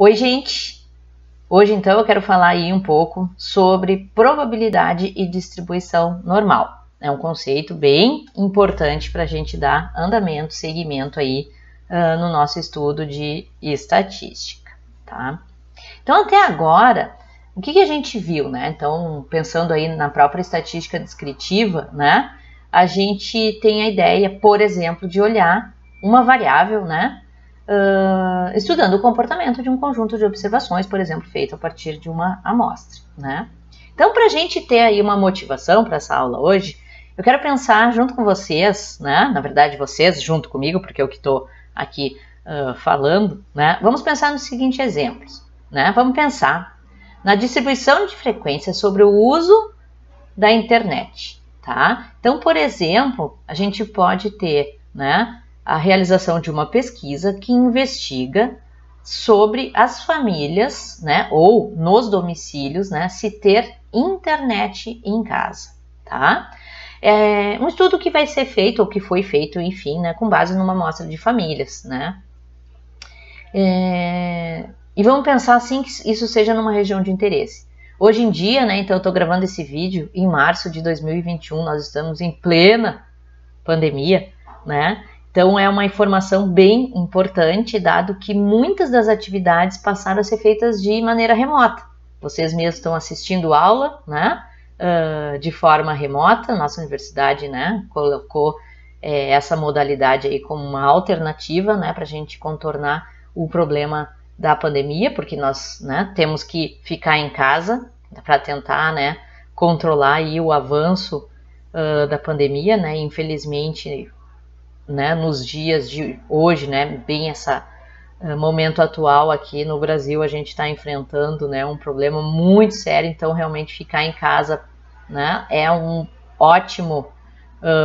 Oi, gente! Hoje, então, eu quero falar aí um pouco sobre probabilidade e distribuição normal. É um conceito bem importante para a gente dar andamento, seguimento aí no nosso estudo de estatística, tá? Então, até agora, o que a gente viu, né? Então, pensando aí na própria estatística descritiva, né? A gente tem a ideia, por exemplo, de olhar uma variável, né? Estudando o comportamento de um conjunto de observações, por exemplo, feito a partir de uma amostra, né? Então, para a gente ter aí uma motivação para essa aula hoje, eu quero pensar junto com vocês, né? Na verdade, vocês junto comigo, porque eu que estou aqui falando, né? Vamos pensar nos seguintes exemplos, né? Vamos pensar na distribuição de frequência sobre o uso da internet, tá? Então, por exemplo, a gente pode ter, né, a realização de uma pesquisa que investiga sobre as famílias, né, ou nos domicílios, né, se ter internet em casa, tá? É um estudo que vai ser feito, ou que foi feito, enfim, né, com base numa amostra de famílias, né? E vamos pensar assim que isso seja numa região de interesse. Hoje em dia, né, então eu estou gravando esse vídeo em março de 2021, nós estamos em plena pandemia, né? Então é uma informação bem importante, dado que muitas das atividades passaram a ser feitas de maneira remota. Vocês mesmos estão assistindo aula, né, de forma remota. Nossa universidade, né, colocou essa modalidade aí como uma alternativa, né, para a gente contornar o problema da pandemia, porque nós, né, temos que ficar em casa para tentar, né, controlar aí o avanço da pandemia, né, infelizmente, né, nos dias de hoje, né, bem esse momento atual aqui no Brasil, a gente está enfrentando, né, um problema muito sério. Então realmente ficar em casa, né, é um ótimo,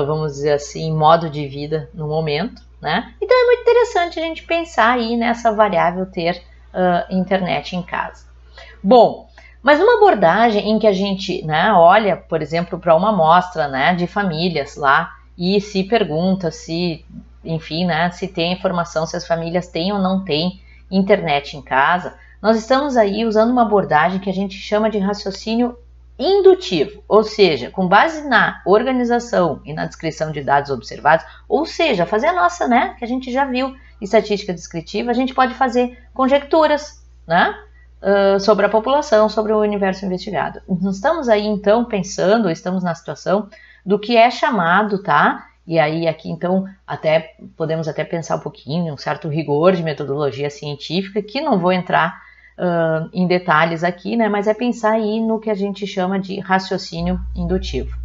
vamos dizer assim, modo de vida no momento, né? Então é muito interessante a gente pensar aí nessa variável ter internet em casa. Bom, mas uma abordagem em que a gente, né, olha, por exemplo, para uma amostra, né, de famílias lá, e se pergunta se, enfim, né, se tem informação, se as famílias têm ou não têm internet em casa, nós estamos aí usando uma abordagem que a gente chama de raciocínio indutivo, ou seja, com base na organização e na descrição de dados observados, ou seja, fazer a nossa, né, que a gente já viu, estatística descritiva, a gente pode fazer conjecturas, né, sobre a população, sobre o universo investigado. Nós estamos aí, então, pensando, estamos na situação do que é chamado, tá? E aí aqui então podemos até pensar um pouquinho em um certo rigor de metodologia científica, que não vou entrar em detalhes aqui, né? Mas é pensar aí no que a gente chama de raciocínio indutivo.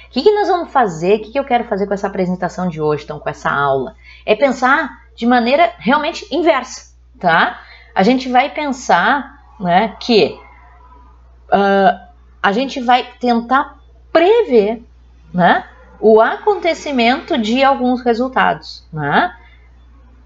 O que nós vamos fazer? O que eu quero fazer com essa apresentação de hoje, então, com essa aula? É pensar de maneira realmente inversa, tá? A gente vai pensar, né, que a gente vai tentar prever, né, o acontecimento de alguns resultados, né?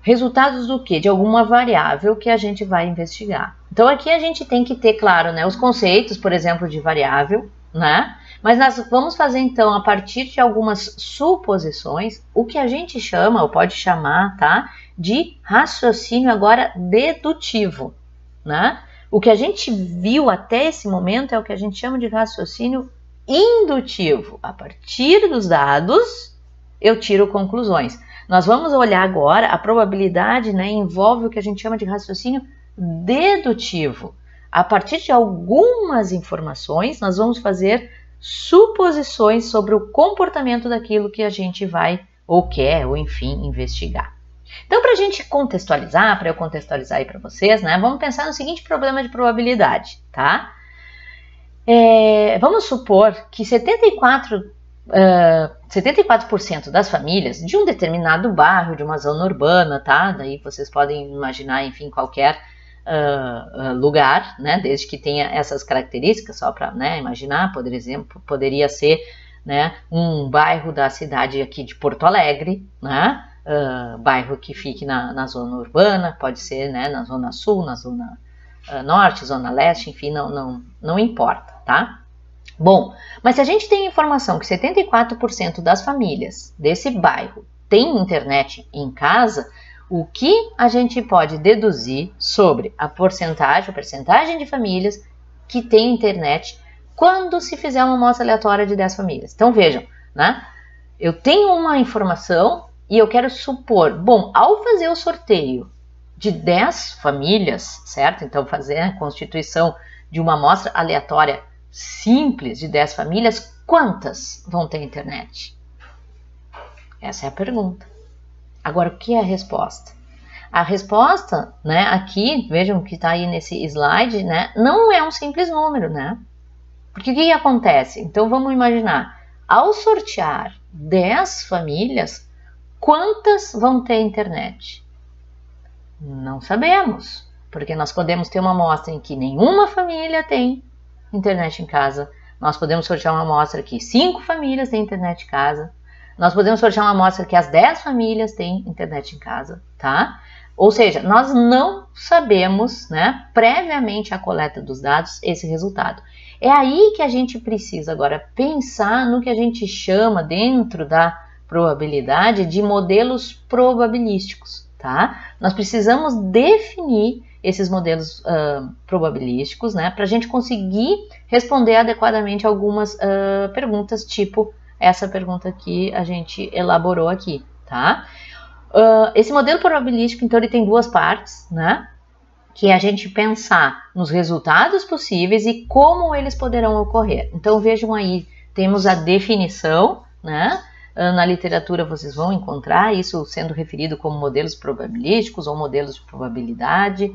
Resultados do quê? De alguma variável que a gente vai investigar. Então aqui a gente tem que ter claro, né, os conceitos, por exemplo, de variável, né? Mas nós vamos fazer então, a partir de algumas suposições, o que a gente chama, ou pode chamar, tá, de raciocínio agora dedutivo, né? O que a gente viu até esse momento é o que a gente chama de raciocínio indutivo. A partir dos dados, eu tiro conclusões. Nós vamos olhar agora, a probabilidade, né, envolve o que a gente chama de raciocínio dedutivo. A partir de algumas informações, nós vamos fazer suposições sobre o comportamento daquilo que a gente vai, ou quer, ou enfim, investigar. Então, para a gente contextualizar, para eu contextualizar aí para vocês, né, vamos pensar no seguinte problema de probabilidade, tá? Vamos supor que 74% das famílias de um determinado bairro, de uma zona urbana, tá? Daí vocês podem imaginar, enfim, qualquer lugar, né? Desde que tenha essas características, só para, né, imaginar, por exemplo, poderia ser, né, um bairro da cidade aqui de Porto Alegre, né? Bairro que fique na zona urbana, pode ser, né, na zona sul, na zona norte, zona leste, enfim, não importa, tá? Bom, mas se a gente tem informação que 74% das famílias desse bairro tem internet em casa, o que a gente pode deduzir sobre a percentagem de famílias que tem internet quando se fizer uma amostra aleatória de 10 famílias. Então vejam, né? Eu tenho uma informação e eu quero supor, bom, ao fazer o sorteio de 10 famílias, certo? Então fazer a constituição de uma amostra aleatória simples de 10 famílias, quantas vão ter internet? Essa é a pergunta. Agora, o que é a resposta? A resposta, né, aqui, vejam que está aí nesse slide, né, não é um simples número, né? Porque o que acontece? Então, vamos imaginar, ao sortear 10 famílias, quantas vão ter internet? Não sabemos, porque nós podemos ter uma amostra em que nenhuma família tem internet em casa, nós podemos sortear uma amostra que 5 famílias têm internet em casa, nós podemos sortear uma amostra que as 10 famílias têm internet em casa, tá? Ou seja, nós não sabemos, né, previamente à coleta dos dados, esse resultado. É aí que a gente precisa agora pensar no que a gente chama dentro da probabilidade de modelos probabilísticos, tá? Nós precisamos definir esses modelos probabilísticos, né, para a gente conseguir responder adequadamente algumas perguntas, tipo essa pergunta que a gente elaborou aqui, tá? Esse modelo probabilístico, então, ele tem duas partes, né? Que é a gente pensar nos resultados possíveis e como eles poderão ocorrer. Então, vejam aí, temos a definição, né? Na literatura vocês vão encontrar isso sendo referido como modelos probabilísticos ou modelos de probabilidade.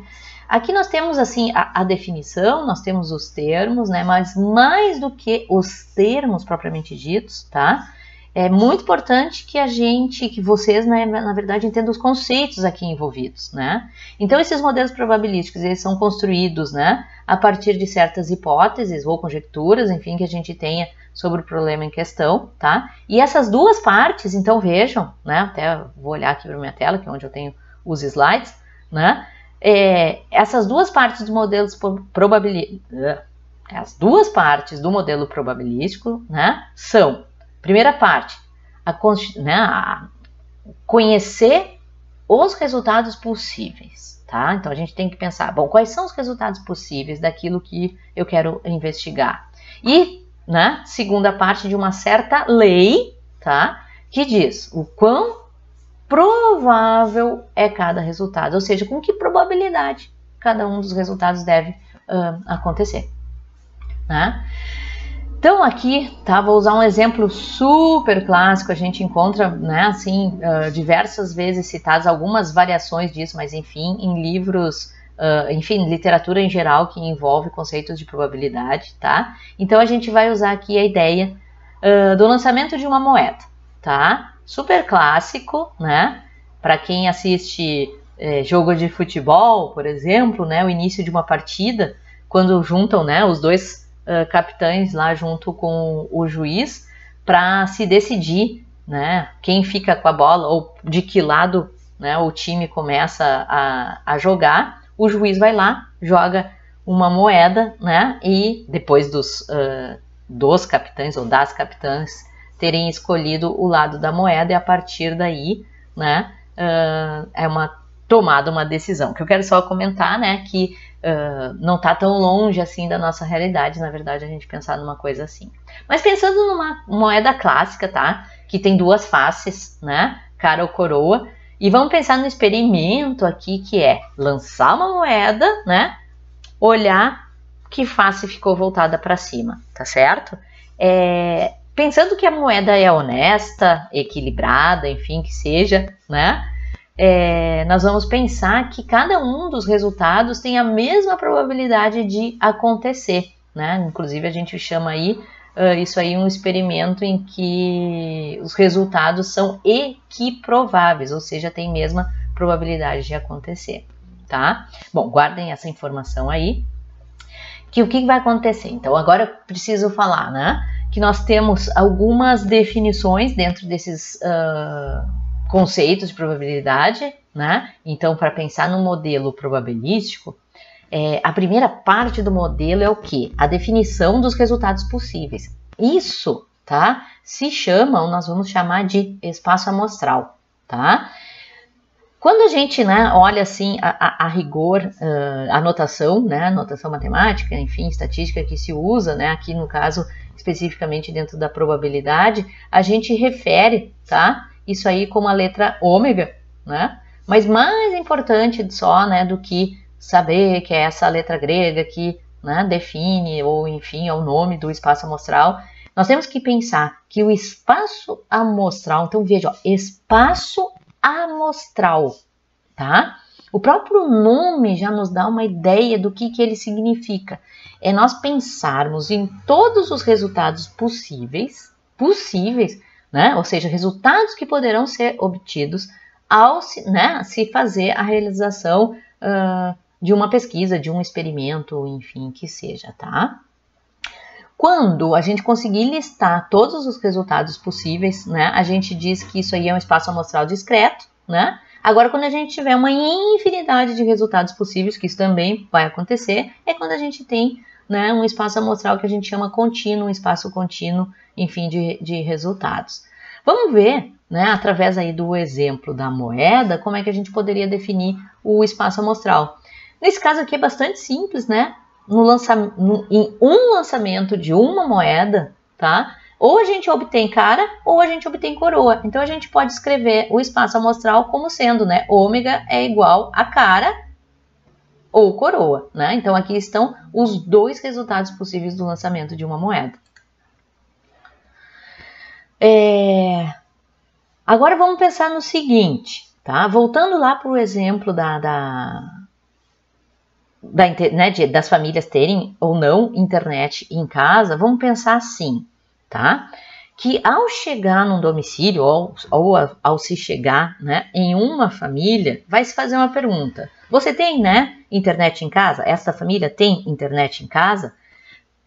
Aqui nós temos assim a definição, nós temos os termos, né? Mas mais do que os termos propriamente ditos, tá? É muito importante que vocês, né, na verdade, entendam os conceitos aqui envolvidos, né? Então, esses modelos probabilísticos, eles são construídos, né, a partir de certas hipóteses ou conjecturas, enfim, que a gente tenha sobre o problema em questão, tá? E essas duas partes, então, vejam, né, até vou olhar aqui para minha tela, que é onde eu tenho os slides, né? Essas duas partes dos modelos probabilísticos, as duas partes do modelo probabilístico, né, são, primeira parte, a conhecer os resultados possíveis, tá? Então a gente tem que pensar, bom, quais são os resultados possíveis daquilo que eu quero investigar? E, né, segunda parte de uma certa lei, tá, que diz o quão provável é cada resultado, ou seja, com que probabilidade cada um dos resultados deve acontecer, né? Então aqui, tá, vou usar um exemplo super clássico, a gente encontra, né, assim, diversas vezes citadas algumas variações disso, mas enfim, em livros, enfim, literatura em geral que envolve conceitos de probabilidade, tá? Então a gente vai usar aqui a ideia do lançamento de uma moeda, tá? Super clássico, né? Para quem assiste jogo de futebol, por exemplo, né, o início de uma partida, quando juntam, né, os dois capitães lá junto com o juiz para se decidir, né, quem fica com a bola ou de que lado, né, o time começa a jogar, o juiz vai lá, joga uma moeda, né, e depois dos capitães ou das capitãs terem escolhido o lado da moeda e a partir daí, né, é tomada uma decisão. Que eu quero só comentar, né, que não está tão longe assim da nossa realidade, na verdade, a gente pensar numa coisa assim. Mas pensando numa moeda clássica, tá, que tem duas faces, né, cara ou coroa, e vamos pensar no experimento aqui que é lançar uma moeda, né, olhar que face ficou voltada para cima, tá certo? Pensando que a moeda é honesta, equilibrada, enfim, que seja, né? Nós vamos pensar que cada um dos resultados tem a mesma probabilidade de acontecer, né? Inclusive a gente chama aí isso aí um experimento em que os resultados são equiprováveis, ou seja, tem a mesma probabilidade de acontecer, tá? Bom, guardem essa informação aí. Que o que vai acontecer? Então agora eu preciso falar, né? Que nós temos algumas definições dentro desses conceitos de probabilidade, né? Então, para pensar no modelo probabilístico, a primeira parte do modelo é o quê? A definição dos resultados possíveis. Isso, tá? Se chama, ou nós vamos chamar de espaço amostral, tá? Quando a gente, né, olha assim a rigor a notação, né, notação matemática, enfim, estatística que se usa, né, aqui no caso especificamente dentro da probabilidade, a gente refere, tá, isso aí como a letra ômega, né, mas mais importante só, né, do que saber que é essa letra grega que, né, define ou enfim é o nome do espaço amostral, nós temos que pensar que o espaço amostral, então veja, ó, espaço amostral, tá? O próprio nome já nos dá uma ideia do que ele significa. É nós pensarmos em todos os resultados possíveis, né? Ou seja, resultados que poderão ser obtidos ao né, se fazer a realização de uma pesquisa, de um experimento, enfim, que seja, tá? Quando a gente conseguir listar todos os resultados possíveis, né, a gente diz que isso aí é um espaço amostral discreto, né? Agora, quando a gente tiver uma infinidade de resultados possíveis, que isso também vai acontecer, é quando a gente tem, né, um espaço amostral que a gente chama contínuo, um espaço contínuo, enfim, de resultados. Vamos ver, né, através aí do exemplo da moeda, como é que a gente poderia definir o espaço amostral. Nesse caso aqui é bastante simples, né? Em um lançamento de uma moeda, tá? Ou a gente obtém cara ou a gente obtém coroa. Então a gente pode escrever o espaço amostral como sendo, né, ômega é igual a cara ou coroa, né? Então aqui estão os dois resultados possíveis do lançamento de uma moeda. Agora vamos pensar no seguinte, tá? Voltando lá para o exemplo né, das famílias terem ou não internet em casa, vamos pensar assim, tá? Que ao chegar num domicílio ou ao se chegar, né, em uma família, vai se fazer uma pergunta. Você tem, né, internet em casa? Essa família tem internet em casa?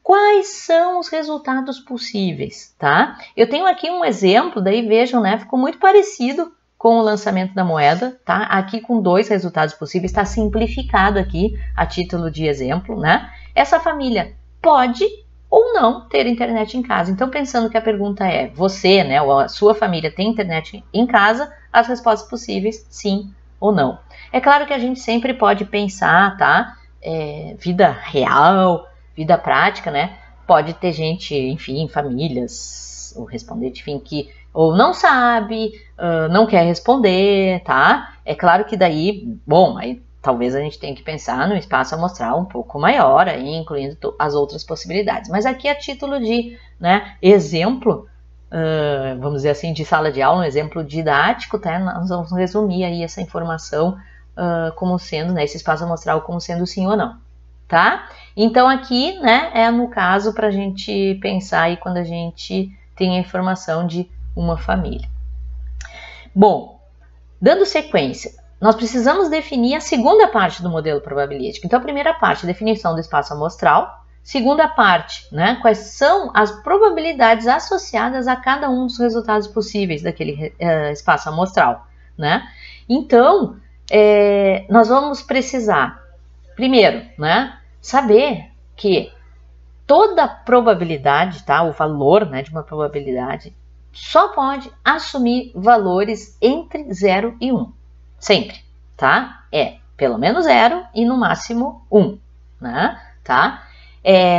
Quais são os resultados possíveis, tá? Eu tenho aqui um exemplo, daí vejam, né, ficou muito parecido com o lançamento da moeda, tá? Aqui com dois resultados possíveis, está simplificado aqui a título de exemplo, né? Essa família pode ou não ter internet em casa. Então, pensando que a pergunta é, você, né, ou a sua família tem internet em casa? As respostas possíveis, sim ou não. É claro que a gente sempre pode pensar, tá? Vida real, vida prática, né? Pode ter gente, enfim, famílias, ou respondente, enfim, que ou não sabe, não quer responder, tá? É claro que daí, bom, aí talvez a gente tenha que pensar no espaço amostral um pouco maior, aí, incluindo as outras possibilidades. Mas aqui a título de, né, exemplo, vamos dizer assim, de sala de aula, um exemplo didático, tá? Nós vamos resumir aí essa informação como sendo, né, esse espaço amostral como sendo sim ou não, tá? Então aqui, né, é no caso para a gente pensar aí quando a gente tem a informação de uma família. Bom, dando sequência, nós precisamos definir a segunda parte do modelo probabilístico. Então, a primeira parte, definição do espaço amostral. Segunda parte, né, quais são as probabilidades associadas a cada um dos resultados possíveis daquele espaço amostral, né? Então, nós vamos precisar, primeiro, né, saber que toda probabilidade, tá, o valor, né, de uma probabilidade, só pode assumir valores entre 0 e 1. Sempre, tá? Pelo menos 0 e no máximo 1, né? Tá?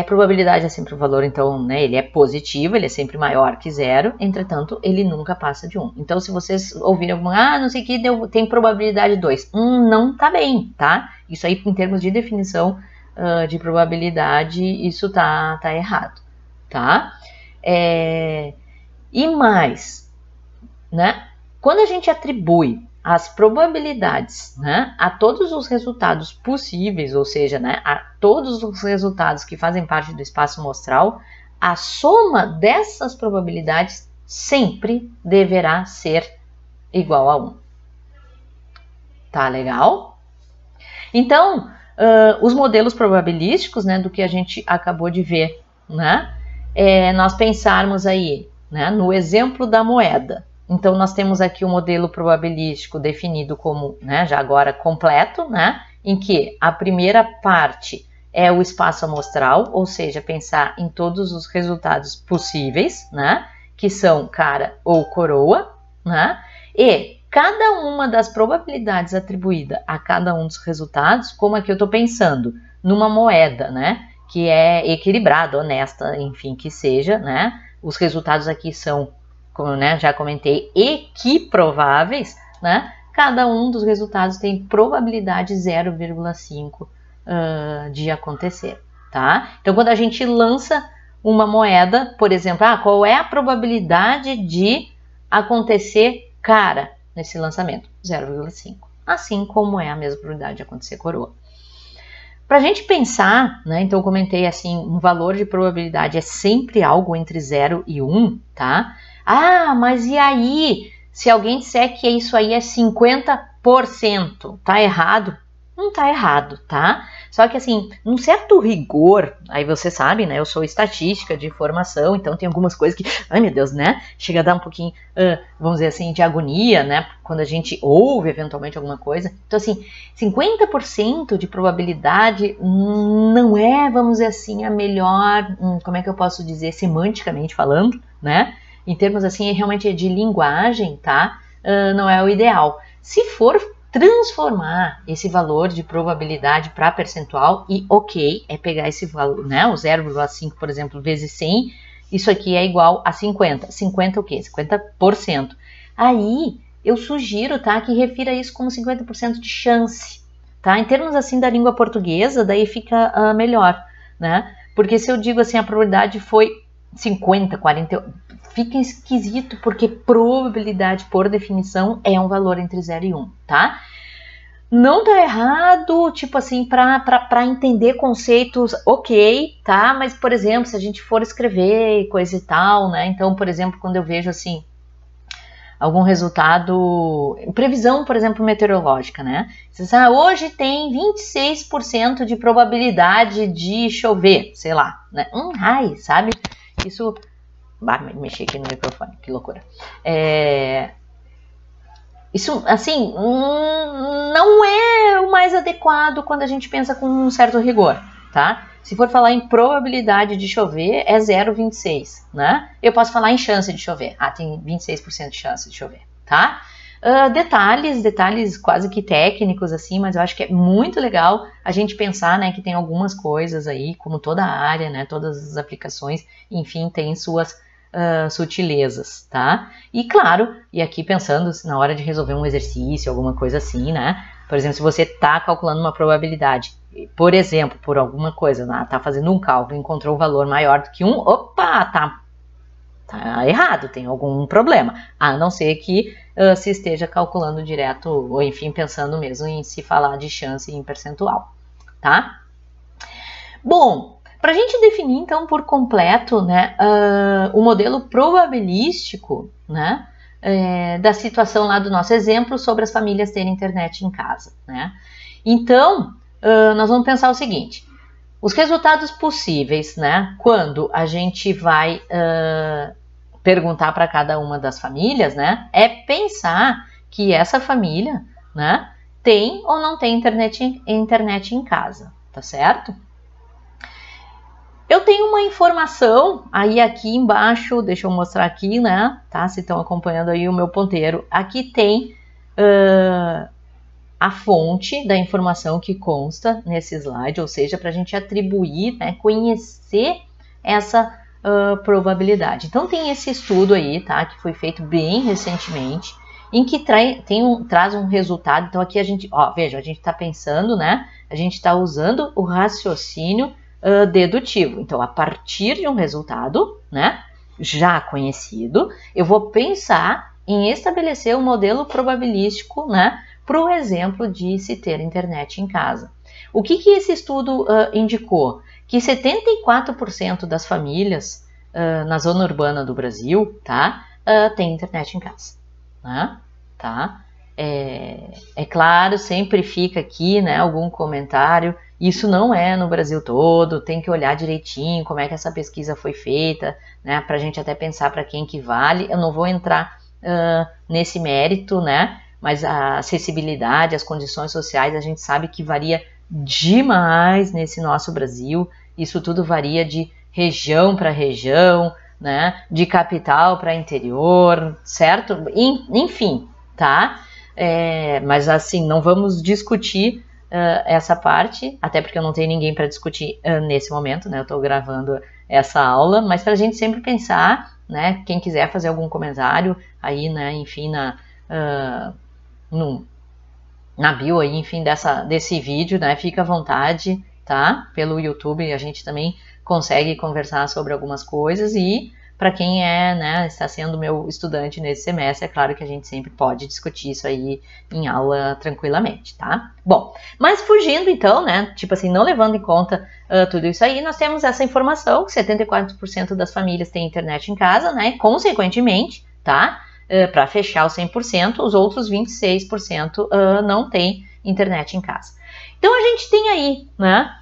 Probabilidade é sempre um valor, então, né, ele é positivo, ele é sempre maior que 0, entretanto, ele nunca passa de 1. Então, se vocês ouvirem alguma, não sei o que, tem probabilidade 2. Não tá bem, tá? Isso aí, em termos de definição de probabilidade, isso tá errado, tá? E mais, né? Quando a gente atribui as probabilidades, né, a todos os resultados possíveis, ou seja, né, a todos os resultados que fazem parte do espaço amostral, a soma dessas probabilidades sempre deverá ser igual a 1. Tá legal? Então, os modelos probabilísticos, né, do que a gente acabou de ver, né, nós pensarmos aí, né, no exemplo da moeda. Então, nós temos aqui o modelo probabilístico definido como, né, já agora completo, né, em que a primeira parte é o espaço amostral, ou seja, pensar em todos os resultados possíveis, né, que são cara ou coroa, né, e cada uma das probabilidades atribuída a cada um dos resultados, como aqui eu estou pensando, numa moeda, né? Que é equilibrada, honesta, enfim, que seja, né? Os resultados aqui são, como já comentei, equiprováveis, né? Cada um dos resultados tem probabilidade 0,5 de acontecer, tá? Então, quando a gente lança uma moeda, por exemplo, qual é a probabilidade de acontecer cara nesse lançamento? 0,5. Assim como é a mesma probabilidade de acontecer coroa. Para a gente pensar, né, então eu comentei assim, um valor de probabilidade é sempre algo entre 0 e 1, tá? Mas e aí, se alguém disser que isso aí é 50%, tá errado? Não tá errado, tá? Só que assim, num certo rigor, aí você sabe, né, eu sou estatística de formação, então tem algumas coisas que, ai meu Deus, né, chega a dar um pouquinho, vamos dizer assim, de agonia, né, quando a gente ouve eventualmente alguma coisa. Então assim, 50% de probabilidade não é, vamos dizer assim, a melhor, como é que eu posso dizer, semanticamente falando, né, em termos assim, realmente de linguagem, tá, não é o ideal. Se for transformar esse valor de probabilidade para percentual e é pegar esse valor, né, o 0,5, por exemplo, vezes 100, isso aqui é igual a 50. 50 o quê? 50%. Aí eu sugiro, tá, que refira isso como 50% de chance, tá? Em termos assim da língua portuguesa, daí fica melhor, né? Porque se eu digo assim, a probabilidade foi 50, 40, fica esquisito, porque probabilidade, por definição, é um valor entre 0 e 1, tá? Não tá errado, tipo assim, para entender conceitos, tá? Mas, por exemplo, se a gente for escrever coisa e tal, né? Então, por exemplo, quando eu vejo, assim, algum resultado, previsão, por exemplo, meteorológica, né? Você diz, hoje tem 26% de probabilidade de chover, sei lá, né? Sabe? Isso... mexi aqui no microfone, que loucura. Isso, assim, não é o mais adequado quando a gente pensa com um certo rigor, tá? Se for falar em probabilidade de chover, é 0,26, né? Eu posso falar em chance de chover. Tem 26% de chance de chover, tá? Detalhes quase que técnicos, assim, mas eu acho que é muito legal a gente pensar, né, que tem algumas coisas aí, como toda a área, né, todas as aplicações, enfim, tem suas sutilezas, tá? E claro, e aqui pensando na hora de resolver um exercício, alguma coisa assim, né? Por exemplo, se você está calculando uma probabilidade, por exemplo, por alguma coisa, tá fazendo um cálculo, encontrou um valor maior do que 1, tá errado, tem algum problema, a não ser que se esteja calculando direto, ou enfim, pensando mesmo em se falar de chance em percentual, tá? Bom, para a gente definir, então, por completo, né, o modelo probabilístico, né, da situação lá do nosso exemplo sobre as famílias terem internet em casa, né? Então, nós vamos pensar o seguinte, os resultados possíveis, né, quando a gente vai perguntar para cada uma das famílias, né, é pensar que essa família, né, tem ou não tem internet em casa, tá certo? Eu tenho uma informação aí aqui embaixo, deixa eu mostrar aqui, né, tá? Se estão acompanhando aí o meu ponteiro, aqui tem a fonte da informação que consta nesse slide, ou seja, para a gente atribuir, né, conhecer essa probabilidade. Então tem esse estudo aí, tá, que foi feito bem recentemente, em que traz um resultado. Então aqui a gente, veja, a gente está pensando, né, a gente está usando o raciocínio dedutivo. Então, a partir de um resultado, né, já conhecido, eu vou pensar em estabelecer um modelo probabilístico, né, para o exemplo de se ter internet em casa. O que esse estudo indicou? Que 74% das famílias na zona urbana do Brasil, tá, tem internet em casa, né, tá? É claro, sempre fica aqui, né, algum comentário. Isso não é no Brasil todo, tem que olhar direitinho como é que essa pesquisa foi feita, né, para a gente até pensar para quem que vale. Eu não vou entrar nesse mérito, né, mas a acessibilidade, as condições sociais, a gente sabe que varia demais nesse nosso Brasil. Isso tudo varia de região para região, né, de capital para interior, certo? Enfim, tá? Mas assim, não vamos discutir essa parte, até porque eu não tenho ninguém para discutir nesse momento, né? Eu estou gravando essa aula, mas para a gente sempre pensar, né? Quem quiser fazer algum comentário aí, né? Enfim, na bio aí, enfim, desse vídeo, né? Fica à vontade, tá? Pelo YouTube a gente também consegue conversar sobre algumas coisas e para quem né, está sendo meu estudante nesse semestre, é claro que a gente sempre pode discutir isso aí em aula tranquilamente, tá? Bom, mas fugindo então, né, tipo assim, não levando em conta tudo isso aí, nós temos essa informação que 74% das famílias têm internet em casa, né, consequentemente, tá? Para fechar os 100%, os outros 26% não têm internet em casa. Então a gente tem aí, né,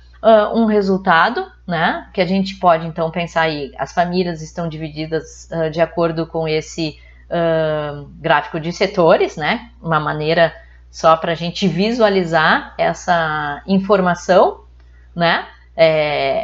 um resultado, né, que a gente pode então pensar aí, as famílias estão divididas de acordo com esse gráfico de setores, né, uma maneira só para a gente visualizar essa informação, né,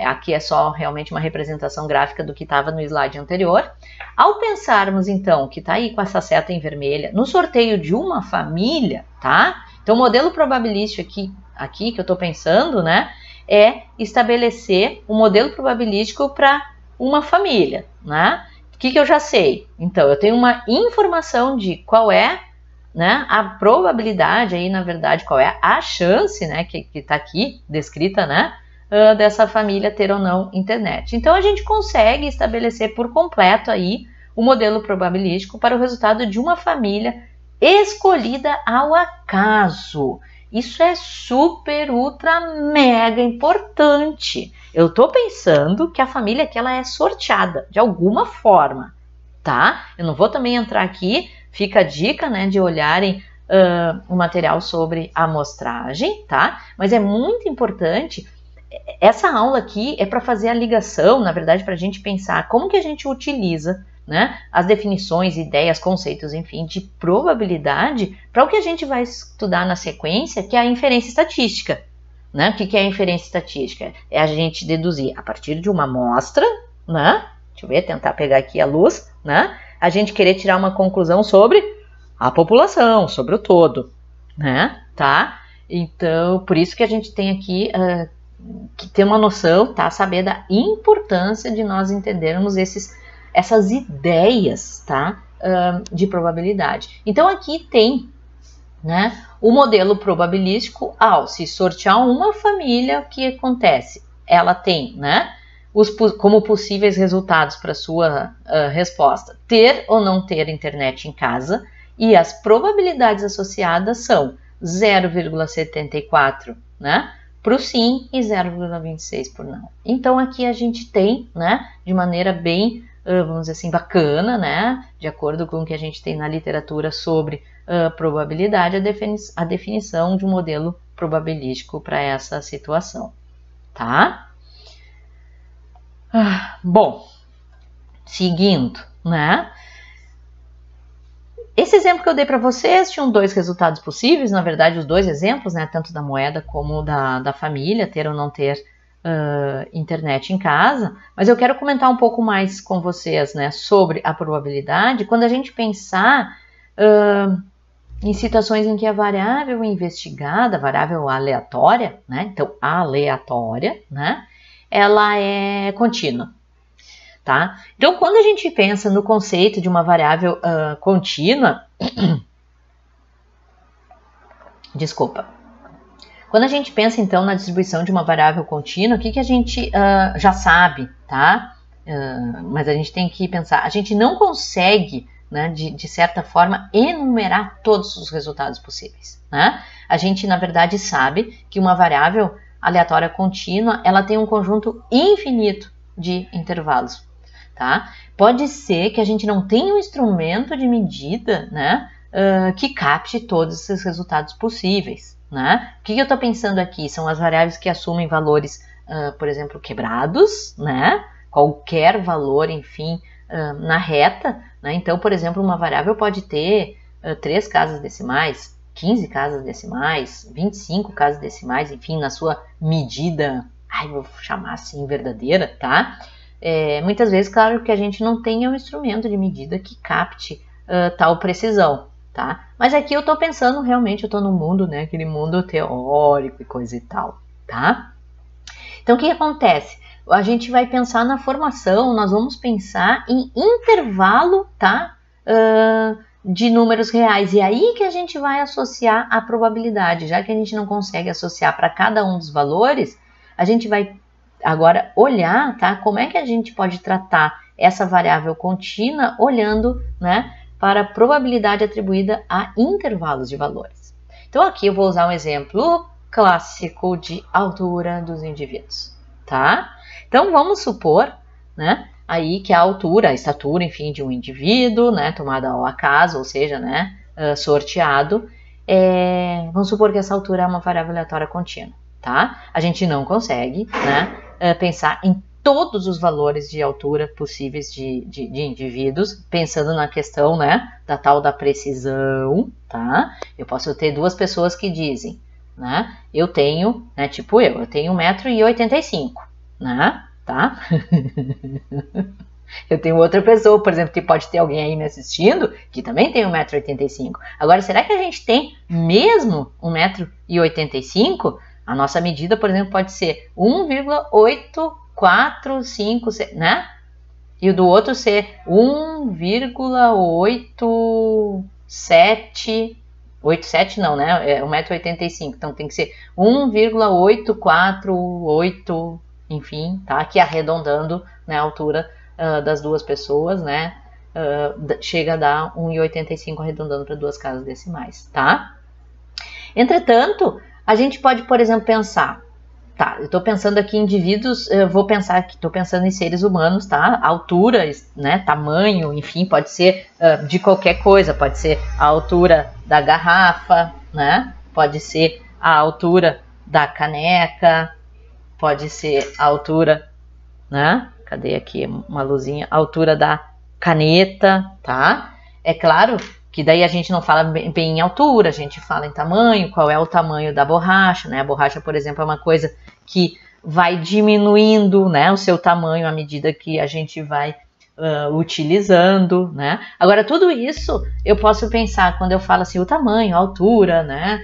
aqui é só realmente uma representação gráfica do que estava no slide anterior. Ao pensarmos então, que está aí com essa seta em vermelha, no sorteio de uma família, tá, então o modelo probabilístico aqui que eu estou pensando, né, é estabelecer um modelo probabilístico para uma família, né? O que eu já sei? Então, eu tenho uma informação de qual é, né, a probabilidade aí, na verdade, qual é a chance, né, que está aqui descrita, né, dessa família ter ou não internet. Então, a gente consegue estabelecer por completo aí o modelo probabilístico para o resultado de uma família escolhida ao acaso. Isso é super, ultra, mega importante. Eu tô pensando que a família aqui ela é sorteada de alguma forma, tá? Eu não vou também entrar aqui, fica a dica, né, de olharem o material sobre a amostragem, tá? Mas é muito importante, essa aula aqui é para fazer a ligação, na verdade, para a gente pensar como que a gente utiliza, né, as definições, ideias, conceitos, enfim, de probabilidade para o que a gente vai estudar na sequência, que é a inferência estatística. Né? O que é a inferência estatística? É a gente deduzir a partir de uma amostra, né? Deixa eu ver, tentar pegar aqui a luz, né? A gente querer tirar uma conclusão sobre a população, sobre o todo, né? Tá? Então, por isso que a gente tem aqui que ter uma noção, tá? Saber da importância de nós entendermos essas ideias, tá, de probabilidade. Então aqui tem, né, o modelo probabilístico ao se sortear uma família, o que acontece? Ela tem, né, como possíveis resultados para sua resposta, ter ou não ter internet em casa, e as probabilidades associadas são 0,74, né, para o sim e 0,26 por não. Então aqui a gente tem, né, de maneira bem vamos dizer assim, bacana, né? De acordo com o que a gente tem na literatura sobre probabilidade, a definição de um modelo probabilístico para essa situação, tá? Bom, seguindo, né? Esse exemplo que eu dei para vocês tinham dois resultados possíveis, na verdade, os dois exemplos, né? Tanto da moeda como da família, ter ou não ter internet em casa, mas eu quero comentar um pouco mais com vocês, né, sobre a probabilidade, quando a gente pensar em situações em que a variável investigada, a variável aleatória, né, então aleatória, né, ela é contínua, tá? Então, quando a gente pensa no conceito de uma variável contínua, desculpa. Quando a gente pensa, então, na distribuição de uma variável contínua, o que a gente já sabe, tá? Mas a gente tem que pensar, a gente não consegue, né, de certa forma, enumerar todos os resultados possíveis, né? A gente, na verdade, sabe que uma variável aleatória contínua, ela tem um conjunto infinito de intervalos, tá? Pode ser que a gente não tenha um instrumento de medida, né, que capte todos esses resultados possíveis. Né? O que eu estou pensando aqui? São as variáveis que assumem valores, por exemplo, quebrados, né? Qualquer valor, enfim, na reta. Né? Então, por exemplo, uma variável pode ter 3 casas decimais, 15 casas decimais, 25 casas decimais, enfim, na sua medida, vou chamar assim, verdadeira, tá? Muitas vezes, claro, que a gente não tenha um instrumento de medida que capte tal precisão. tá? Mas aqui eu tô pensando realmente, eu tô no mundo, né, aquele mundo teórico e coisa e tal, tá? Então, o que acontece? A gente vai pensar na formação, nós vamos pensar em intervalo, tá? De números reais. E aí que a gente vai associar a probabilidade. Já que a gente não consegue associar para cada um dos valores, a gente vai agora olhar, tá? Como é que a gente pode tratar essa variável contínua olhando, né, para a probabilidade atribuída a intervalos de valores. Então, aqui eu vou usar um exemplo clássico de altura dos indivíduos, tá? Então, vamos supor, né, aí que a altura, a estatura, enfim, de um indivíduo, né, tomada ao acaso, ou seja, né, sorteado, vamos supor que essa altura é uma variável aleatória contínua, tá? A gente não consegue, né, pensar em todos os valores de altura possíveis de indivíduos, pensando na questão, né, da tal da precisão, tá? Eu posso ter duas pessoas que dizem, né, eu tenho, né, tipo eu tenho 1,85 m, né, tá? Eu tenho outra pessoa, por exemplo, que pode ter alguém aí me assistindo, que também tem 1,85 m. Agora, será que a gente tem mesmo 1,85 m? A nossa medida, por exemplo, pode ser 1,845, né? E o do outro ser 1,87... 87 não, né? É 1,85 m. Então tem que ser 1,848, enfim, tá? Aqui arredondando, né, a altura das duas pessoas, né? Chega a dar 1,85 arredondando para duas casas decimais, tá? Entretanto, a gente pode, por exemplo, pensar, tá, eu estou pensando aqui em indivíduos, eu vou pensar aqui, estou pensando em seres humanos, tá? Altura, né, tamanho, enfim, pode ser de qualquer coisa, pode ser a altura da garrafa, né? Pode ser a altura da caneca, pode ser a altura, né? Cadê aqui uma luzinha? A altura da caneta, tá? É claro que daí a gente não fala bem em altura, a gente fala em tamanho, qual é o tamanho da borracha, né? A borracha, por exemplo, é uma coisa que vai diminuindo, né, o seu tamanho à medida que a gente vai utilizando, né? Agora, tudo isso eu posso pensar quando eu falo assim, o tamanho, a altura, né?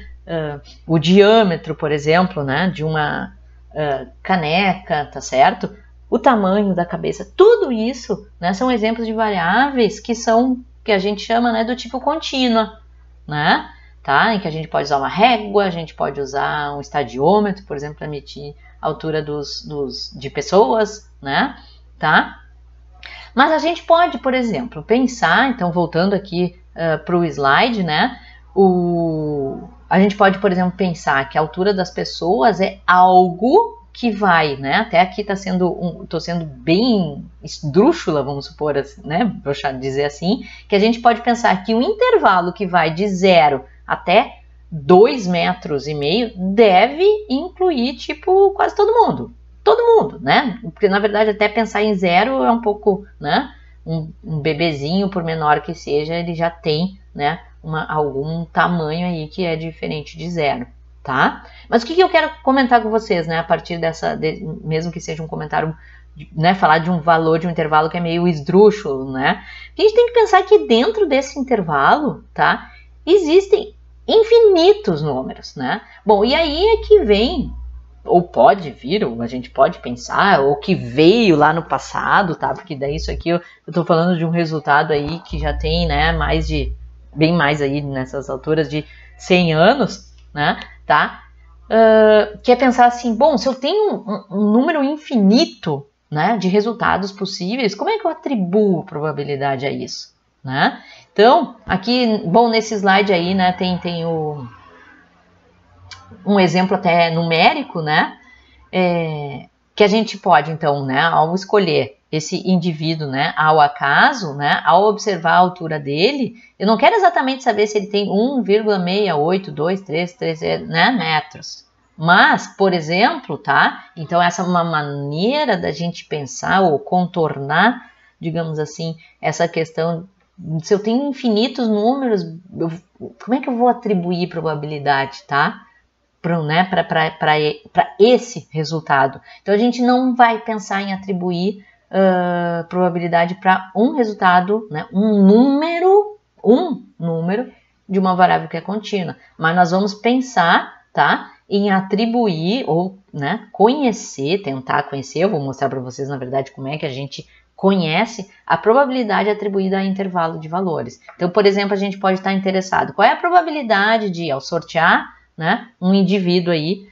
O diâmetro, por exemplo, né, de uma caneca, tá certo? O tamanho da cabeça, tudo isso, né, são exemplos de variáveis que a gente chama, né, do tipo contínua, né? Tá? Em que a gente pode usar uma régua, a gente pode usar um estadiômetro, por exemplo, para medir a altura de pessoas, né? Tá? Mas a gente pode, por exemplo, pensar, então voltando aqui para o slide, né? A gente pode, por exemplo, pensar que a altura das pessoas é algo que vai, né? Até aqui tô sendo bem esdrúxula, vamos supor, assim, né? Vou dizer assim, que a gente pode pensar que o intervalo que vai de 0 até 2,5 metros deve incluir, tipo, quase todo mundo. Todo mundo, né? Porque, na verdade, até pensar em 0 é um pouco, né? Um bebezinho, por menor que seja, ele já tem, né, algum tamanho aí que é diferente de 0, tá? Mas o que eu quero comentar com vocês, né? A partir mesmo que seja um comentário, né, falar de um valor, de um intervalo que é meio esdrúxulo, né? A gente tem que pensar que dentro desse intervalo, tá? Existem infinitos números, né? Bom, e aí é que vem, ou pode vir, ou a gente pode pensar, ou que veio lá no passado, tá? Porque daí isso aqui eu tô falando de um resultado aí que já tem, né, bem mais aí nessas alturas de 100 anos, né, tá? Que é pensar assim, bom, se eu tenho um número infinito, né, de resultados possíveis, como é que eu atribuo probabilidade a isso, né? Então, aqui, bom, nesse slide aí, né, tem um exemplo até numérico, né, que a gente pode, então, né, ao escolher esse indivíduo, né, ao acaso, né, ao observar a altura dele, eu não quero exatamente saber se ele tem 1,68233, né, metros. Mas, por exemplo, tá, então essa é uma maneira da gente pensar ou contornar, digamos assim, essa questão. Se eu tenho infinitos números, como é que eu vou atribuir probabilidade, tá? Para esse resultado. Então, a gente não vai pensar em atribuir probabilidade para um resultado, né? um número de uma variável que é contínua. Mas nós vamos pensar, tá, em atribuir ou, né, conhecer, tentar conhecer, eu vou mostrar para vocês, na verdade, como é que a gente conhece a probabilidade atribuída a intervalo de valores. Então, por exemplo, a gente pode estar interessado, qual é a probabilidade de, ao sortear, né, um indivíduo aí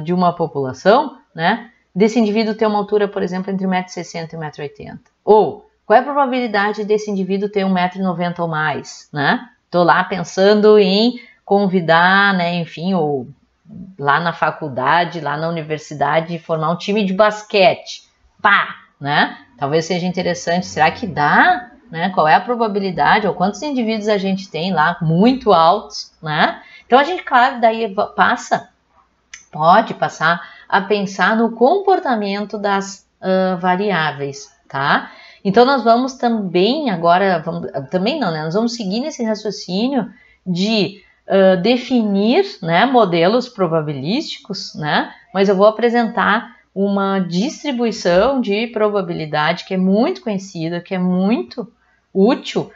de uma população, né, desse indivíduo ter uma altura, por exemplo, entre 1,60 m e 1,80 m? Ou, qual é a probabilidade desse indivíduo ter 1,90 m ou mais, né? Estou lá pensando em convidar, né, enfim, ou lá na faculdade, lá na universidade, formar um time de basquete. Pá, né? Talvez seja interessante, será que dá? Né? Qual é a probabilidade, ou quantos indivíduos a gente tem lá, muito altos, né? Então a gente, claro, daí pode passar a pensar no comportamento das variáveis, tá? Então nós vamos também agora, nós vamos seguir nesse raciocínio de definir, né, modelos probabilísticos, né? Mas eu vou apresentar uma distribuição de probabilidade que é muito conhecida, que é muito útil,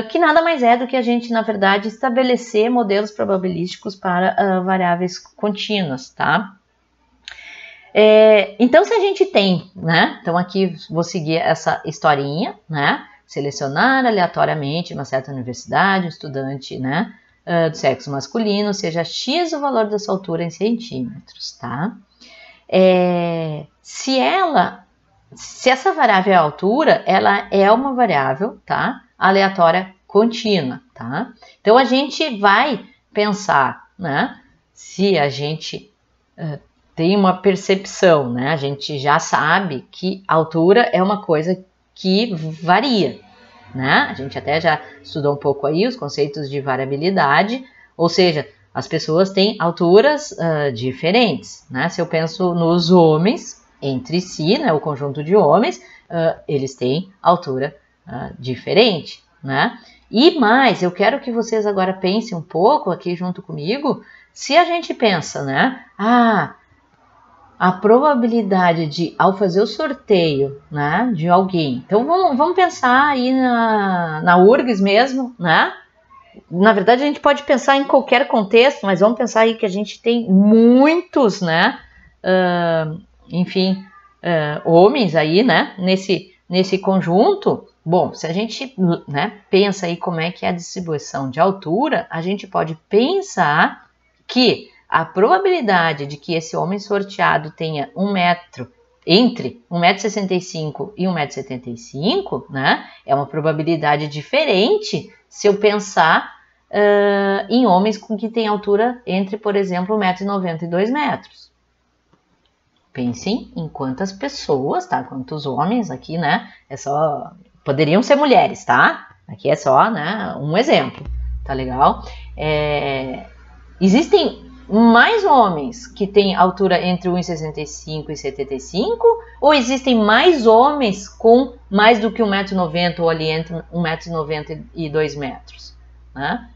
que nada mais é do que a gente, na verdade, estabelecer modelos probabilísticos para variáveis contínuas, tá? Então, se a gente tem, né? Então, aqui vou seguir essa historinha, né? Selecionar aleatoriamente uma certa universidade, um estudante, né? Do sexo masculino, seja X o valor da sua altura em centímetros, tá? Se essa variável é a altura, ela é uma variável, tá? Aleatória contínua, tá? Então, a gente vai pensar, né? Se a gente tem uma percepção, né? A gente já sabe que a altura é uma coisa que varia, né? A gente até já estudou um pouco aí os conceitos de variabilidade, ou seja, as pessoas têm alturas diferentes, né? Se eu penso nos homens entre si, né? O conjunto de homens, eles têm altura diferente, né? E mais, eu quero que vocês agora pensem um pouco aqui junto comigo, se a gente pensa, né? A probabilidade de, ao fazer o sorteio, né, de alguém, então vamos pensar aí na URGS mesmo, né? Na verdade, a gente pode pensar em qualquer contexto, mas vamos pensar aí que a gente tem muitos, né, homens aí, né, nesse conjunto. Bom, se a gente, né, pensa aí como é que é a distribuição de altura, a gente pode pensar que a probabilidade de que esse homem sorteado tenha entre 1,65 m e 1,75 m, né, é uma probabilidade diferente se eu pensar em homens que têm altura entre, por exemplo, 1,90 m e 2 metros. Pensem em quantas pessoas, tá? Quantos homens aqui, né? Poderiam ser mulheres, tá? Aqui é só, né, um exemplo, tá legal? Existem mais homens que têm altura entre 1,65 m e 75, ou existem mais homens com mais do que 1,90 m ou ali entre 1,90 m e 2 metros, né?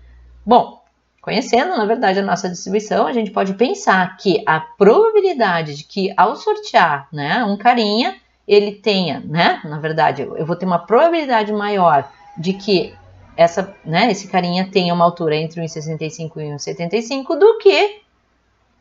Bom, conhecendo, na verdade, a nossa distribuição, a gente pode pensar que a probabilidade de que ao sortear, né, um carinha, ele tenha, né, na verdade, eu vou ter uma probabilidade maior de que esse carinha tenha uma altura entre 1,65 m e 1,75 do que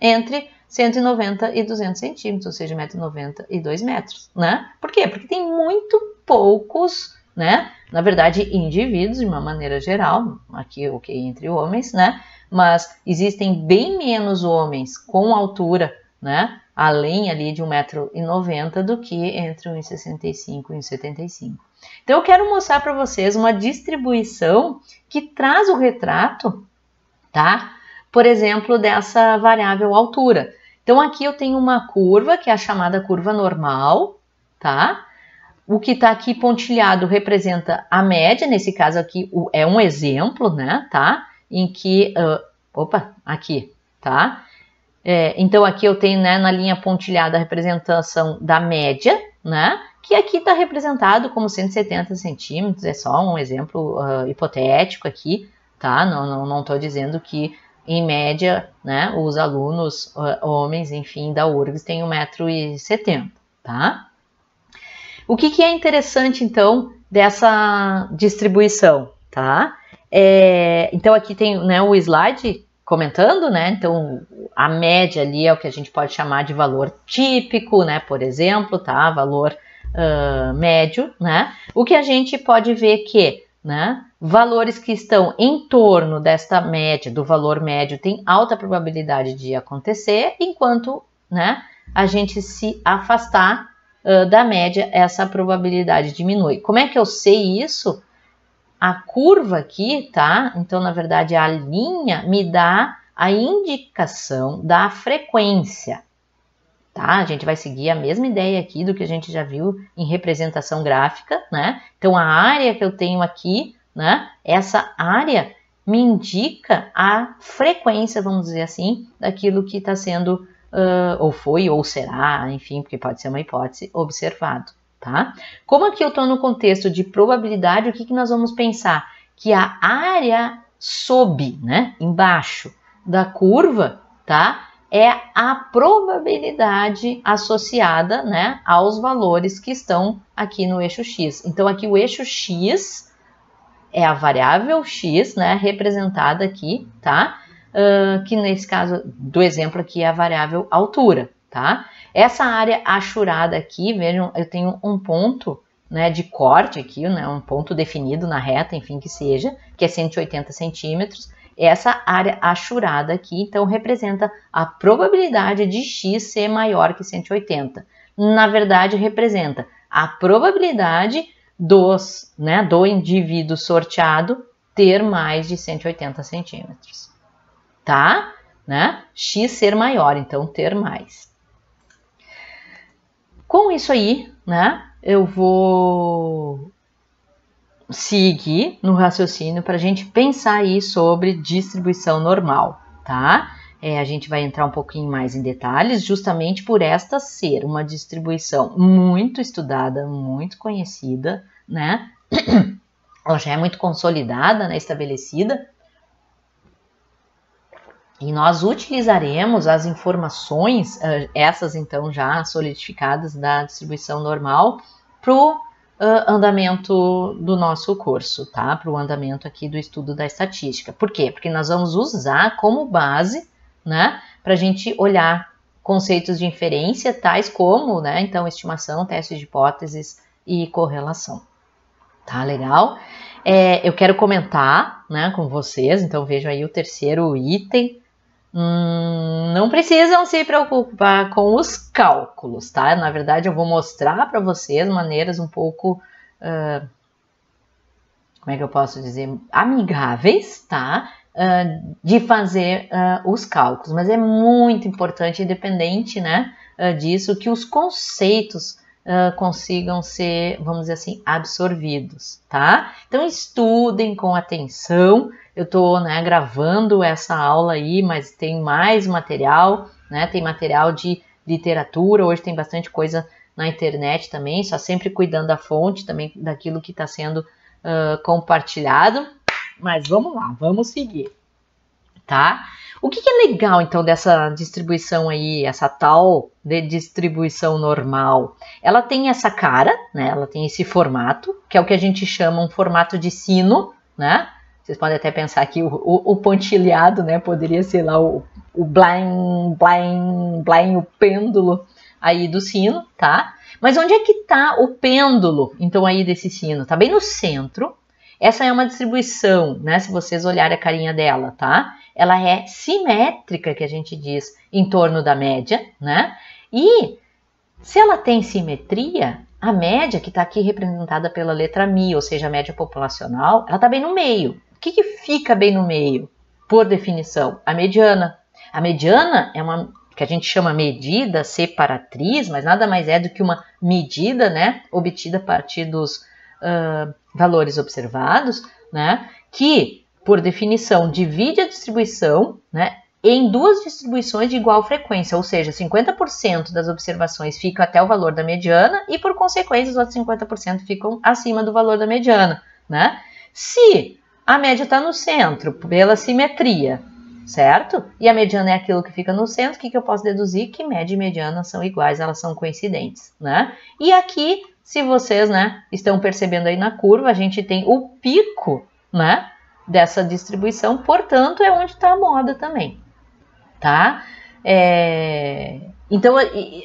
entre 190 e 200 centímetros, ou seja, 1,90 m e 2 metros, né? Por quê? Porque tem muito poucos, né, na verdade, indivíduos, de uma maneira geral, aqui entre homens, né, mas existem bem menos homens com altura, né, além ali de 1,90 m do que entre 1,65 m e 1,75 m. Então, eu quero mostrar para vocês uma distribuição que traz o retrato, tá? Por exemplo, dessa variável altura. Então, aqui eu tenho uma curva, que é a chamada curva normal, tá? O que está aqui pontilhado representa a média, nesse caso aqui é um exemplo, né, tá? Em que, aqui, tá? Então, aqui eu tenho, né, na linha pontilhada a representação da média, né? Que aqui está representado como 170 centímetros, é só um exemplo hipotético aqui, tá? Não estou dizendo que, em média, né, os alunos, homens, enfim, da URGS têm 1,70 m, tá? O que é interessante, então, dessa distribuição, tá? Então aqui tem, né, o slide comentando, né? Então a média ali é o que a gente pode chamar de valor típico, né? Por exemplo, tá? Valor médio, né? O que a gente pode ver que, né? Valores que estão em torno desta média, do valor médio, tem alta probabilidade de acontecer, enquanto, né, a gente se afastar da média, essa probabilidade diminui. Como é que eu sei isso? A curva aqui, tá? Então, na verdade, a linha me dá a indicação da frequência, tá? A gente vai seguir a mesma ideia aqui do que a gente já viu em representação gráfica, né? Então, a área que eu tenho aqui, né? Essa área me indica a frequência, vamos dizer assim, daquilo que está sendo, ou foi, ou será, enfim, porque pode ser uma hipótese, observado. Tá? Como aqui eu estou no contexto de probabilidade, o que nós vamos pensar? Que a área sob, né, embaixo da curva, tá, é a probabilidade associada, né, aos valores que estão aqui no eixo X. Então aqui o eixo X é a variável X, né, representada aqui, tá? Que nesse caso do exemplo aqui é a variável altura, tá? Essa área achurada aqui, vejam, eu tenho um ponto, né, de corte aqui, né, um ponto definido na reta, enfim, que seja, que é 180 centímetros. Essa área achurada aqui, então, representa a probabilidade de x ser maior que 180. Na verdade, representa a probabilidade do indivíduo sorteado ter mais de 180 centímetros, tá? Né? X ser maior, então ter mais. Com isso aí, né, eu vou seguir no raciocínio para a gente pensar aí sobre distribuição normal, tá? A gente vai entrar um pouquinho mais em detalhes, justamente por esta ser uma distribuição muito estudada, muito conhecida, né? Ela já é muito consolidada, né, estabelecida. E nós utilizaremos as informações, essas então já solidificadas da distribuição normal, para o andamento do nosso curso, tá? Para o andamento aqui do estudo da estatística. Por quê? Porque nós vamos usar como base, né, para a gente olhar conceitos de inferência, tais como, né, então, estimação, teste de hipóteses e correlação. Tá legal? Eu quero comentar, né, com vocês, então vejam aí o terceiro item. Não precisam se preocupar com os cálculos, tá? Na verdade, eu vou mostrar para vocês maneiras um pouco, como é que eu posso dizer, amigáveis, tá? De fazer os cálculos, mas é muito importante, independente, né, disso, que os conceitos consigam ser, vamos dizer assim, absorvidos, tá? Então, estudem com atenção. Eu tô, né, gravando essa aula aí, mas tem mais material, né? Tem material de literatura, hoje tem bastante coisa na internet também, só sempre cuidando da fonte também, daquilo que está sendo compartilhado. Mas vamos lá, vamos seguir, tá? O que é legal, então, dessa distribuição aí, essa tal de distribuição normal? Ela tem essa cara, né? Ela tem esse formato, que é o que a gente chama um formato de sino, né? Vocês podem até pensar que o pontilhado, né? Poderia ser lá o o pêndulo aí do sino, tá? Mas onde é que tá o pêndulo, então, aí desse sino? Tá bem no centro. Essa é uma distribuição, né? Se vocês olharem a carinha dela, tá? Ela é simétrica, que a gente diz, em torno da média, né? E se ela tem simetria, a média, que está aqui representada pela letra μ, ou seja, a média populacional, ela está bem no meio. O que fica bem no meio? Por definição, a mediana. A mediana é uma que a gente chama medida separatriz, mas nada mais é do que uma medida, né, obtida a partir dos valores observados, né, que, por definição, divide a distribuição, né, em duas distribuições de igual frequência, ou seja, 50% das observações ficam até o valor da mediana e, por consequência, os outros 50% ficam acima do valor da mediana, né? Se a média está no centro, pela simetria, certo? E a mediana é aquilo que fica no centro, o que eu posso deduzir? Que média e mediana são iguais, elas são coincidentes, né? E aqui, se vocês, né, estão percebendo aí na curva, a gente tem o pico, né, dessa distribuição, portanto, é onde está a moda também, tá? Então,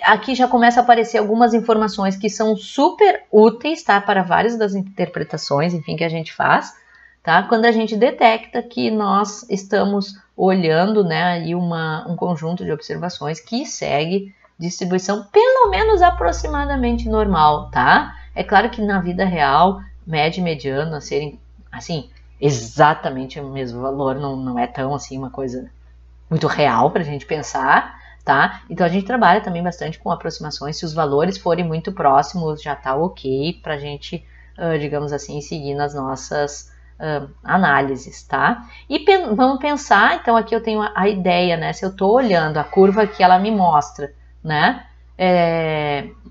aqui já começa a aparecer algumas informações que são super úteis, tá? Para várias das interpretações, enfim, que a gente faz, tá? Quando a gente detecta que nós estamos olhando, né, aí um conjunto de observações que segue distribuição pelo menos aproximadamente normal, tá? É claro que na vida real, média e mediana serem, assim, exatamente o mesmo valor, não é tão, assim, uma coisa muito real para a gente pensar, tá? Então a gente trabalha também bastante com aproximações, se os valores forem muito próximos, já tá ok para a gente, digamos assim, seguir nas nossas análises, tá? E vamos pensar, então aqui eu tenho a ideia, né? Se eu tô olhando a curva que ela me mostra, né?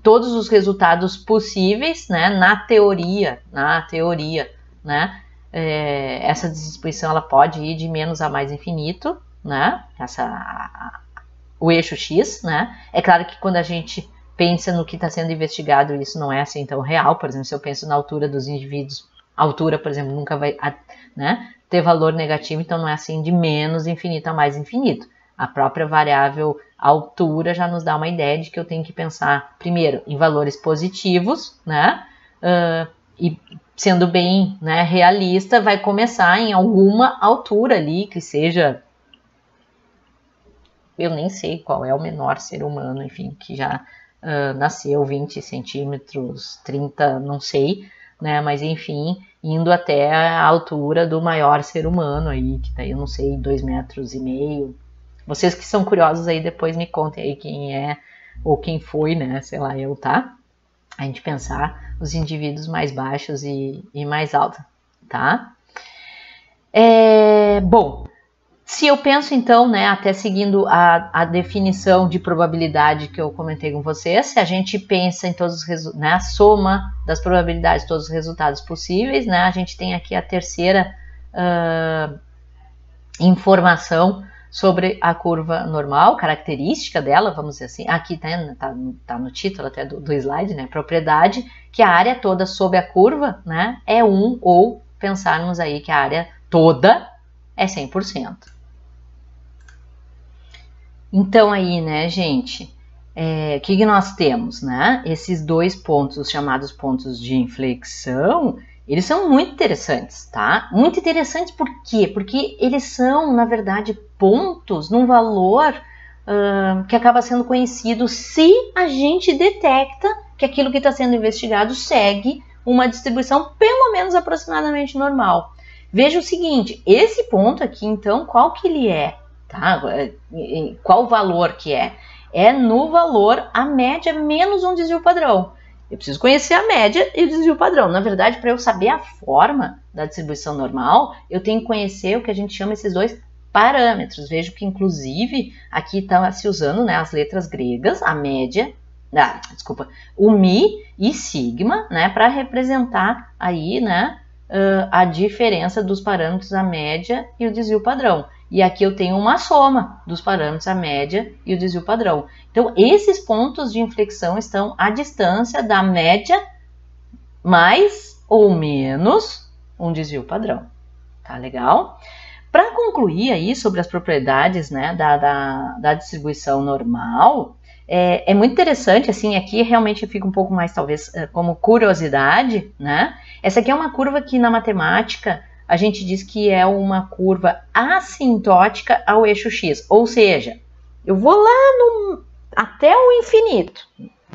Todos os resultados possíveis, né? Na teoria, né? Essa distribuição ela pode ir de menos a mais infinito, né? O eixo X, né? É claro que quando a gente pensa no que está sendo investigado, isso não é assim tão real. Por exemplo, se eu penso na altura dos indivíduos, a altura, por exemplo, nunca vai, né, ter valor negativo, então não é assim de menos infinito a mais infinito. A própria variável altura já nos dá uma ideia de que eu tenho que pensar, primeiro, em valores positivos, né? E sendo bem, né, realista, vai começar em alguma altura ali, que seja... Eu nem sei qual é o menor ser humano, enfim, que já nasceu 20 centímetros, 30, não sei, né? Mas enfim, indo até a altura do maior ser humano aí, que daí eu não sei, 2,5 metros. Vocês que são curiosos aí, depois me contem aí quem é ou quem foi, né? Sei lá, eu, tá? A gente pensar os indivíduos mais baixos e mais altos, tá? Bom, se eu penso então, né, até seguindo a definição de probabilidade que eu comentei com vocês, se a gente pensa em todos os né, a soma das probabilidades de todos os resultados possíveis, né, a gente tem aqui a terceira informação sobre a curva normal, característica dela, vamos dizer assim, aqui tá no título até do slide, né, propriedade, que a área toda sob a curva, né, é 1, ou pensarmos aí que a área toda é 100%. Então aí, né, gente, o que nós temos, né? Esses dois pontos, os chamados pontos de inflexão, eles são muito interessantes, tá? Muito interessantes por quê? Porque eles são, na verdade, pontos num valor que acaba sendo conhecido se a gente detecta que aquilo que está sendo investigado segue uma distribuição pelo menos aproximadamente normal. Veja o seguinte, esse ponto aqui, então, qual que ele é? Tá? Qual o valor que é? É no valor a média menos um desvio padrão. Eu preciso conhecer a média e o desvio padrão. Na verdade, para eu saber a forma da distribuição normal, eu tenho que conhecer o que a gente chama esses dois parâmetros. Vejo que, inclusive, aqui está se usando, né, as letras gregas, a média, o mi e sigma, né, para representar aí, né, a diferença dos parâmetros a média e o desvio padrão. E aqui eu tenho uma soma dos parâmetros a média e o desvio padrão. Então, esses pontos de inflexão estão à distância da média mais ou menos um desvio padrão. Tá legal? Para concluir aí sobre as propriedades, né, da distribuição normal, é muito interessante, assim, aqui realmente fica um pouco mais, talvez, como curiosidade, né? Essa aqui é uma curva que na matemática a gente diz que é uma curva assintótica ao eixo X, ou seja, eu vou lá até o infinito,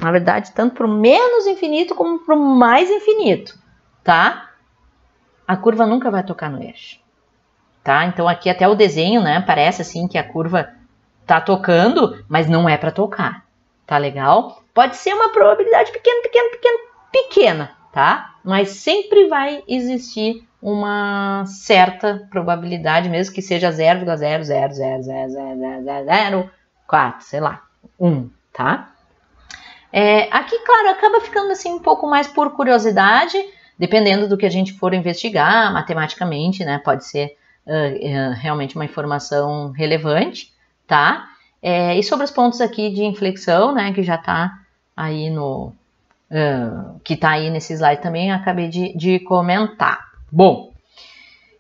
na verdade, tanto para o menos infinito como para o mais infinito, tá? A curva nunca vai tocar no eixo, tá? Então aqui até o desenho, né, parece assim que a curva tá tocando, mas não é para tocar, tá legal? Pode ser uma probabilidade pequena, tá? Mas sempre vai existir uma certa probabilidade, mesmo que seja 0,0000004, sei lá, 1, tá? Aqui, claro, acaba ficando assim um pouco mais por curiosidade, dependendo do que a gente for investigar matematicamente, né? Pode ser realmente uma informação relevante, tá? E sobre os pontos aqui de inflexão, né, que já tá aí que tá aí nesse slide também, eu acabei de comentar. Bom,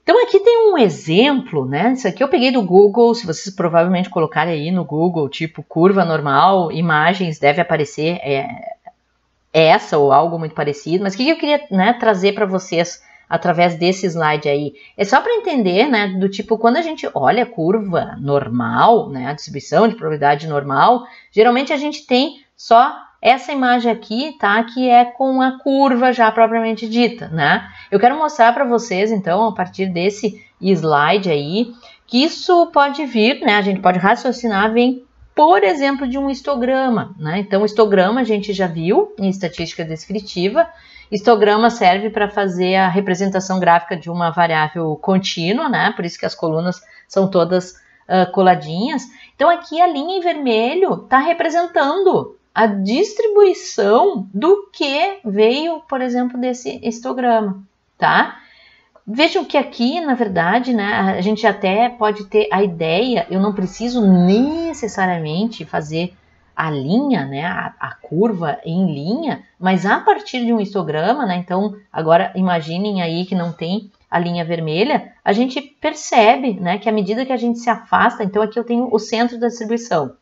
Então aqui tem um exemplo, né? Isso aqui eu peguei do Google, se vocês provavelmente colocarem aí no Google, tipo curva normal, imagens, deve aparecer essa ou algo muito parecido. Mas o que eu queria, né, trazer para vocês através desse slide aí? É só para entender, né, do tipo, quando a gente olha a curva normal, né, a distribuição de probabilidade normal, geralmente a gente tem só essa imagem aqui, tá, que é com a curva já propriamente dita, né? Eu quero mostrar para vocês, então, a partir desse slide aí, que isso pode vir, né, a gente pode raciocinar, vem, por exemplo, de um histograma, né? Então, o histograma a gente já viu em estatística descritiva. Histograma serve para fazer a representação gráfica de uma variável contínua, né? Por isso que as colunas são todas coladinhas. Então, aqui a linha em vermelho está representando a distribuição do que veio, por exemplo, desse histograma, tá? Vejam que aqui, na verdade, né, a gente até pode ter a ideia, eu não preciso necessariamente fazer a linha, né, a curva em linha, mas a partir de um histograma, né, então agora imaginem aí que não tem a linha vermelha, a gente percebe, né, que à medida que a gente se afasta, então aqui eu tenho o centro da distribuição.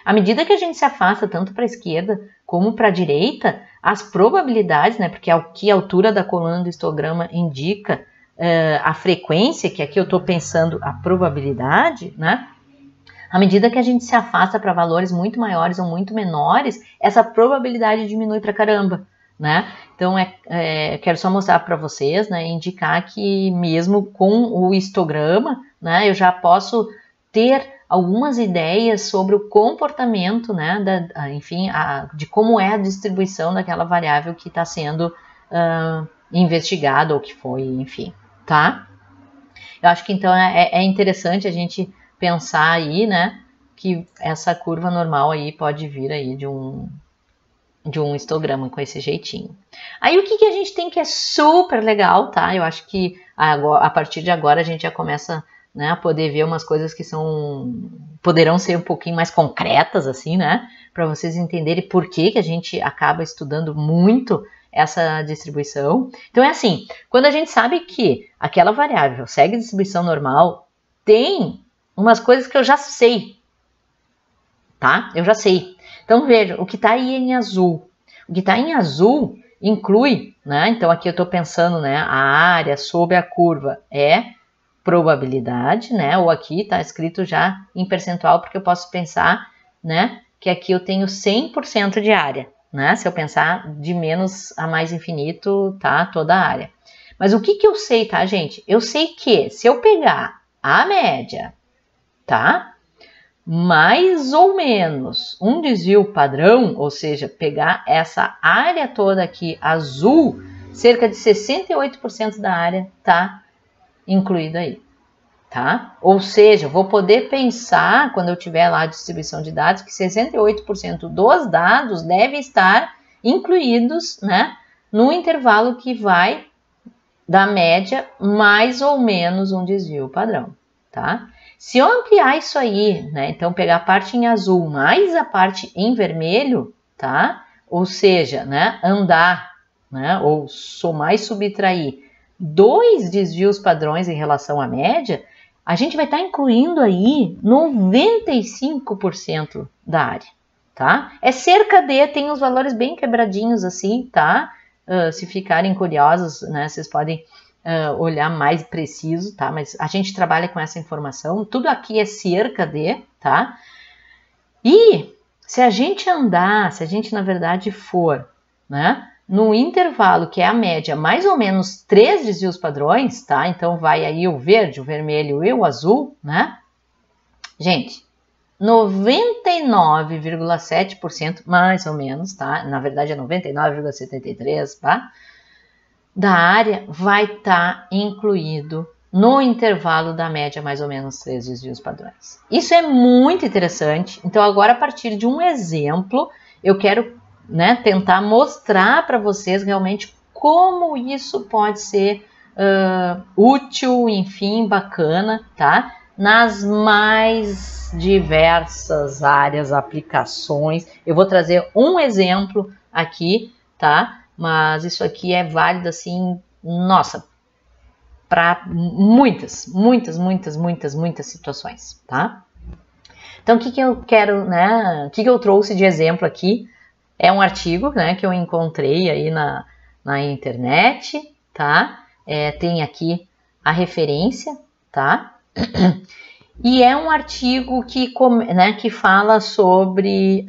À medida que a gente se afasta tanto para a esquerda como para a direita, as probabilidades, né, porque a altura da coluna do histograma indica a frequência, que aqui eu estou pensando a probabilidade, né? À medida que a gente se afasta para valores muito maiores ou muito menores, essa probabilidade diminui para caramba, né? Então, quero só mostrar para vocês, né, indicar que mesmo com o histograma, né, eu já posso ter algumas ideias sobre o comportamento, né, enfim, de como é a distribuição daquela variável que está sendo investigada ou que foi, enfim, tá? Eu acho que então é interessante a gente pensar aí, né, que essa curva normal aí pode vir aí de um histograma com esse jeitinho. Aí o que a gente tem que é super legal, tá? Eu acho que a partir de agora a gente já começa, né, a poder ver umas coisas que poderão ser um pouquinho mais concretas, assim, né, para vocês entenderem por que a gente acaba estudando muito essa distribuição. Então é assim, quando a gente sabe que aquela variável segue distribuição normal, tem umas coisas que eu já sei, tá? Eu já sei. Então veja, o que está aí em azul. O que está em azul inclui, né? Então aqui eu estou pensando, né, a área sobre a curva é probabilidade, né? Ou aqui está escrito já em percentual, porque eu posso pensar, né, que aqui eu tenho 100% de área, né? Se eu pensar de menos a mais infinito, tá? Toda a área. Mas o que eu sei, tá, gente? Eu sei que se eu pegar a média, tá? Mais ou menos um desvio padrão, ou seja, pegar essa área toda aqui azul, cerca de 68% da área tá incluído aí, tá? Ou seja, vou poder pensar, quando eu tiver lá a distribuição de dados, que 68% dos dados devem estar incluídos, né, no intervalo que vai da média mais ou menos um desvio padrão, tá? Se eu ampliar isso aí, né, então pegar a parte em azul mais a parte em vermelho, tá? Ou seja, né, andar, né, ou somar e subtrair 2 desvios padrões em relação à média, a gente vai estar incluindo aí 95% da área, tá? É cerca de, tem os valores bem quebradinhos assim, tá? Se ficarem curiosos, né, vocês podem olhar mais preciso, tá? Mas a gente trabalha com essa informação, tudo aqui é cerca de, tá? E se a gente andar, se a gente na verdade for, né, no intervalo que é a média, mais ou menos 3 desvios padrões, tá? Então vai aí o verde, o vermelho e o azul, né? Gente, 99,7% mais ou menos, tá? Na verdade é 99,73%, tá? Da área vai estar incluído no intervalo da média mais ou menos 3 desvios padrões. Isso é muito interessante. Então agora a partir de um exemplo eu quero, né, tentar mostrar para vocês realmente como isso pode ser útil, enfim, bacana, tá? Nas mais diversas áreas, aplicações. Eu vou trazer um exemplo aqui, tá? Mas isso aqui é válido assim, nossa, para muitas situações, tá? Então, o que eu quero, né? O que eu trouxe de exemplo aqui é um artigo, né, que eu encontrei aí na internet, tá? Tem aqui a referência, tá? E é um artigo que fala sobre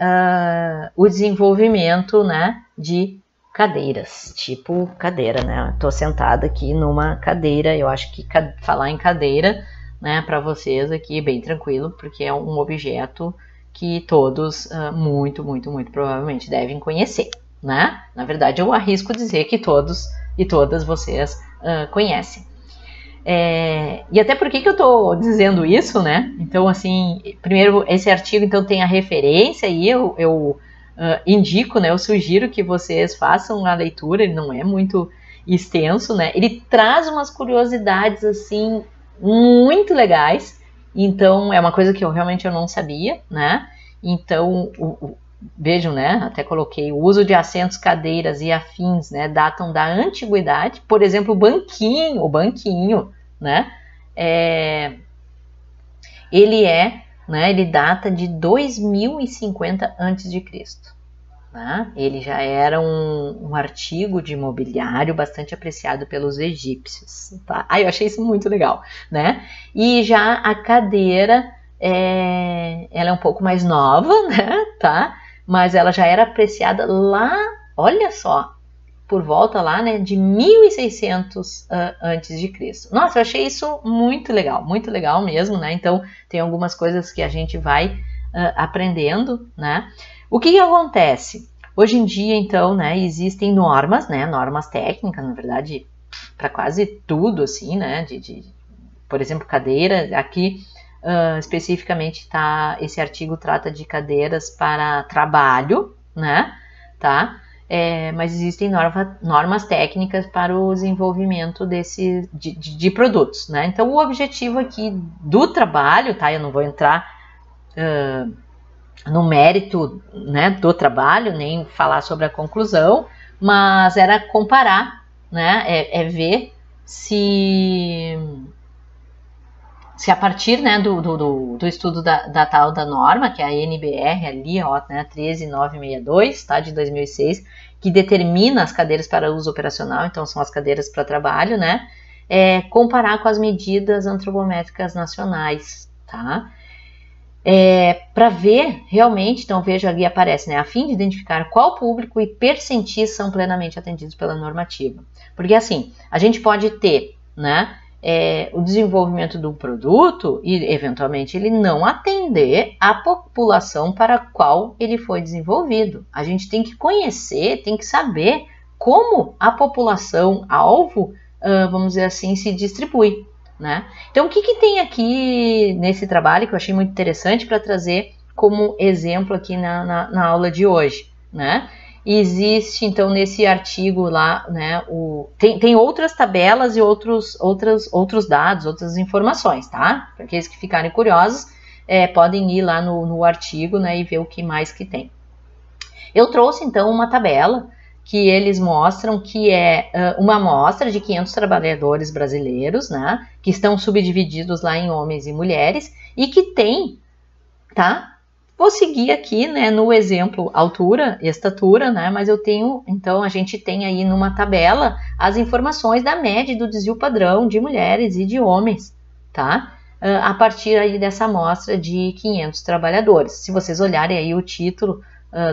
o desenvolvimento, né, de cadeiras, tipo cadeira, né? Tô sentada aqui numa cadeira, eu acho que falar em cadeira, né, para vocês aqui é bem tranquilo, porque é um objeto que todos muito provavelmente devem conhecer, né? Na verdade, eu arrisco dizer que todos e todas vocês conhecem. E até por que eu tô dizendo isso, né? Então, assim, primeiro, esse artigo então tem a referência e eu indico, né? Eu sugiro que vocês façam a leitura, ele não é muito extenso, né? Ele traz umas curiosidades, assim, muito legais. Então, é uma coisa que eu realmente não sabia, né? Então, vejam, né? Até coloquei o uso de assentos, cadeiras e afins, né? Datam da antiguidade. Por exemplo, o banquinho, né? Ele data de 2050 a.C. Né? Ele já era um artigo de mobiliário bastante apreciado pelos egípcios. Tá? Eu achei isso muito legal, né? E já a cadeira, ela é um pouco mais nova, né? Tá? Mas ela já era apreciada lá, olha só, por volta lá, né, de 1600 a.C. Nossa, eu achei isso muito legal mesmo, né? Então, tem algumas coisas que a gente vai aprendendo, né? O que acontece? Hoje em dia, então, né, existem normas, né, normas técnicas, na verdade, para quase tudo, assim, né, por exemplo, cadeira, aqui especificamente esse artigo trata de cadeiras para trabalho, né, tá? Mas existem normas técnicas para o desenvolvimento de produtos, né? Então, o objetivo aqui do trabalho, tá? Eu não vou entrar no mérito, né, do trabalho, nem falar sobre a conclusão, mas era comparar, né? Ver se a partir, né, do estudo da tal da norma, que é a NBR ali, ó, né, 13962, tá, de 2006, que determina as cadeiras para uso operacional, então são as cadeiras para trabalho, né, comparar com as medidas antropométricas nacionais, tá, para ver realmente, então veja ali aparece, né, a fim de identificar qual público e percentis são plenamente atendidos pela normativa, porque assim, a gente pode ter, né, o desenvolvimento do produto e, eventualmente, ele não atender a população para a qual ele foi desenvolvido. A gente tem que conhecer, tem que saber como a população-alvo, vamos dizer assim, se distribui, né? Então, o que tem aqui nesse trabalho que eu achei muito interessante para trazer como exemplo aqui na aula de hoje, né? Existe, então, nesse artigo lá, né, tem outras tabelas e outros dados, outras informações, tá? Para aqueles que ficarem curiosos, podem ir lá no artigo, né, e ver o que mais que tem. Eu trouxe, então, uma tabela que eles mostram que é uma amostra de 500 trabalhadores brasileiros, né, que estão subdivididos lá em homens e mulheres, e que tem, tá? Vou seguir aqui, né, no exemplo altura e estatura, né, mas eu tenho, então a gente tem aí numa tabela as informações da média do desvio padrão de mulheres e de homens, tá? A partir aí dessa amostra de 500 trabalhadores. Se vocês olharem aí o título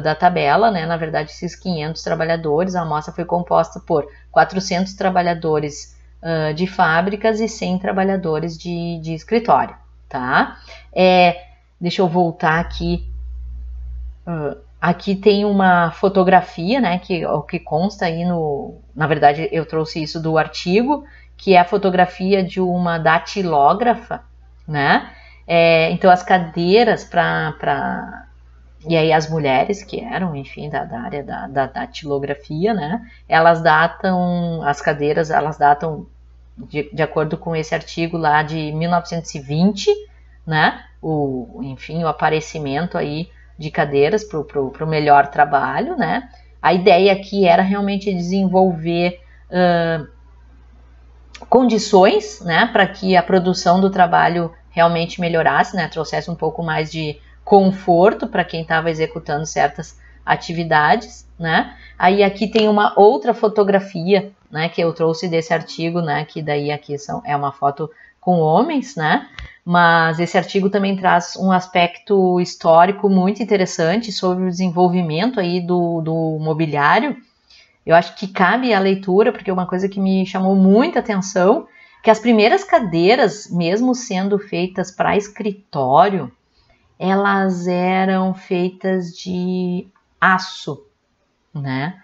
da tabela, né, na verdade esses 500 trabalhadores, a amostra foi composta por 400 trabalhadores de fábricas e 100 trabalhadores de escritório, tá? Deixa eu voltar aqui. Aqui tem uma fotografia, né, que consta aí na verdade, eu trouxe isso do artigo, que é a fotografia de uma datilógrafa, né? Então, as cadeiras e aí as mulheres que eram, enfim, da área da datilografia, né? As cadeiras, elas datam, de acordo com esse artigo lá, de 1920, né? Enfim, o aparecimento aí de cadeiras para o melhor trabalho, né? A ideia aqui era realmente desenvolver condições, né, para que a produção do trabalho realmente melhorasse, né, trouxesse um pouco mais de conforto para quem estava executando certas atividades, né. Aí aqui tem uma outra fotografia, né, que eu trouxe desse artigo, né, que daí aqui é uma foto com homens, né, mas esse artigo também traz um aspecto histórico muito interessante sobre o desenvolvimento aí do mobiliário. Eu acho que cabe a leitura, porque uma coisa que me chamou muita atenção, que as primeiras cadeiras, mesmo sendo feitas para escritório, elas eram feitas de aço, né?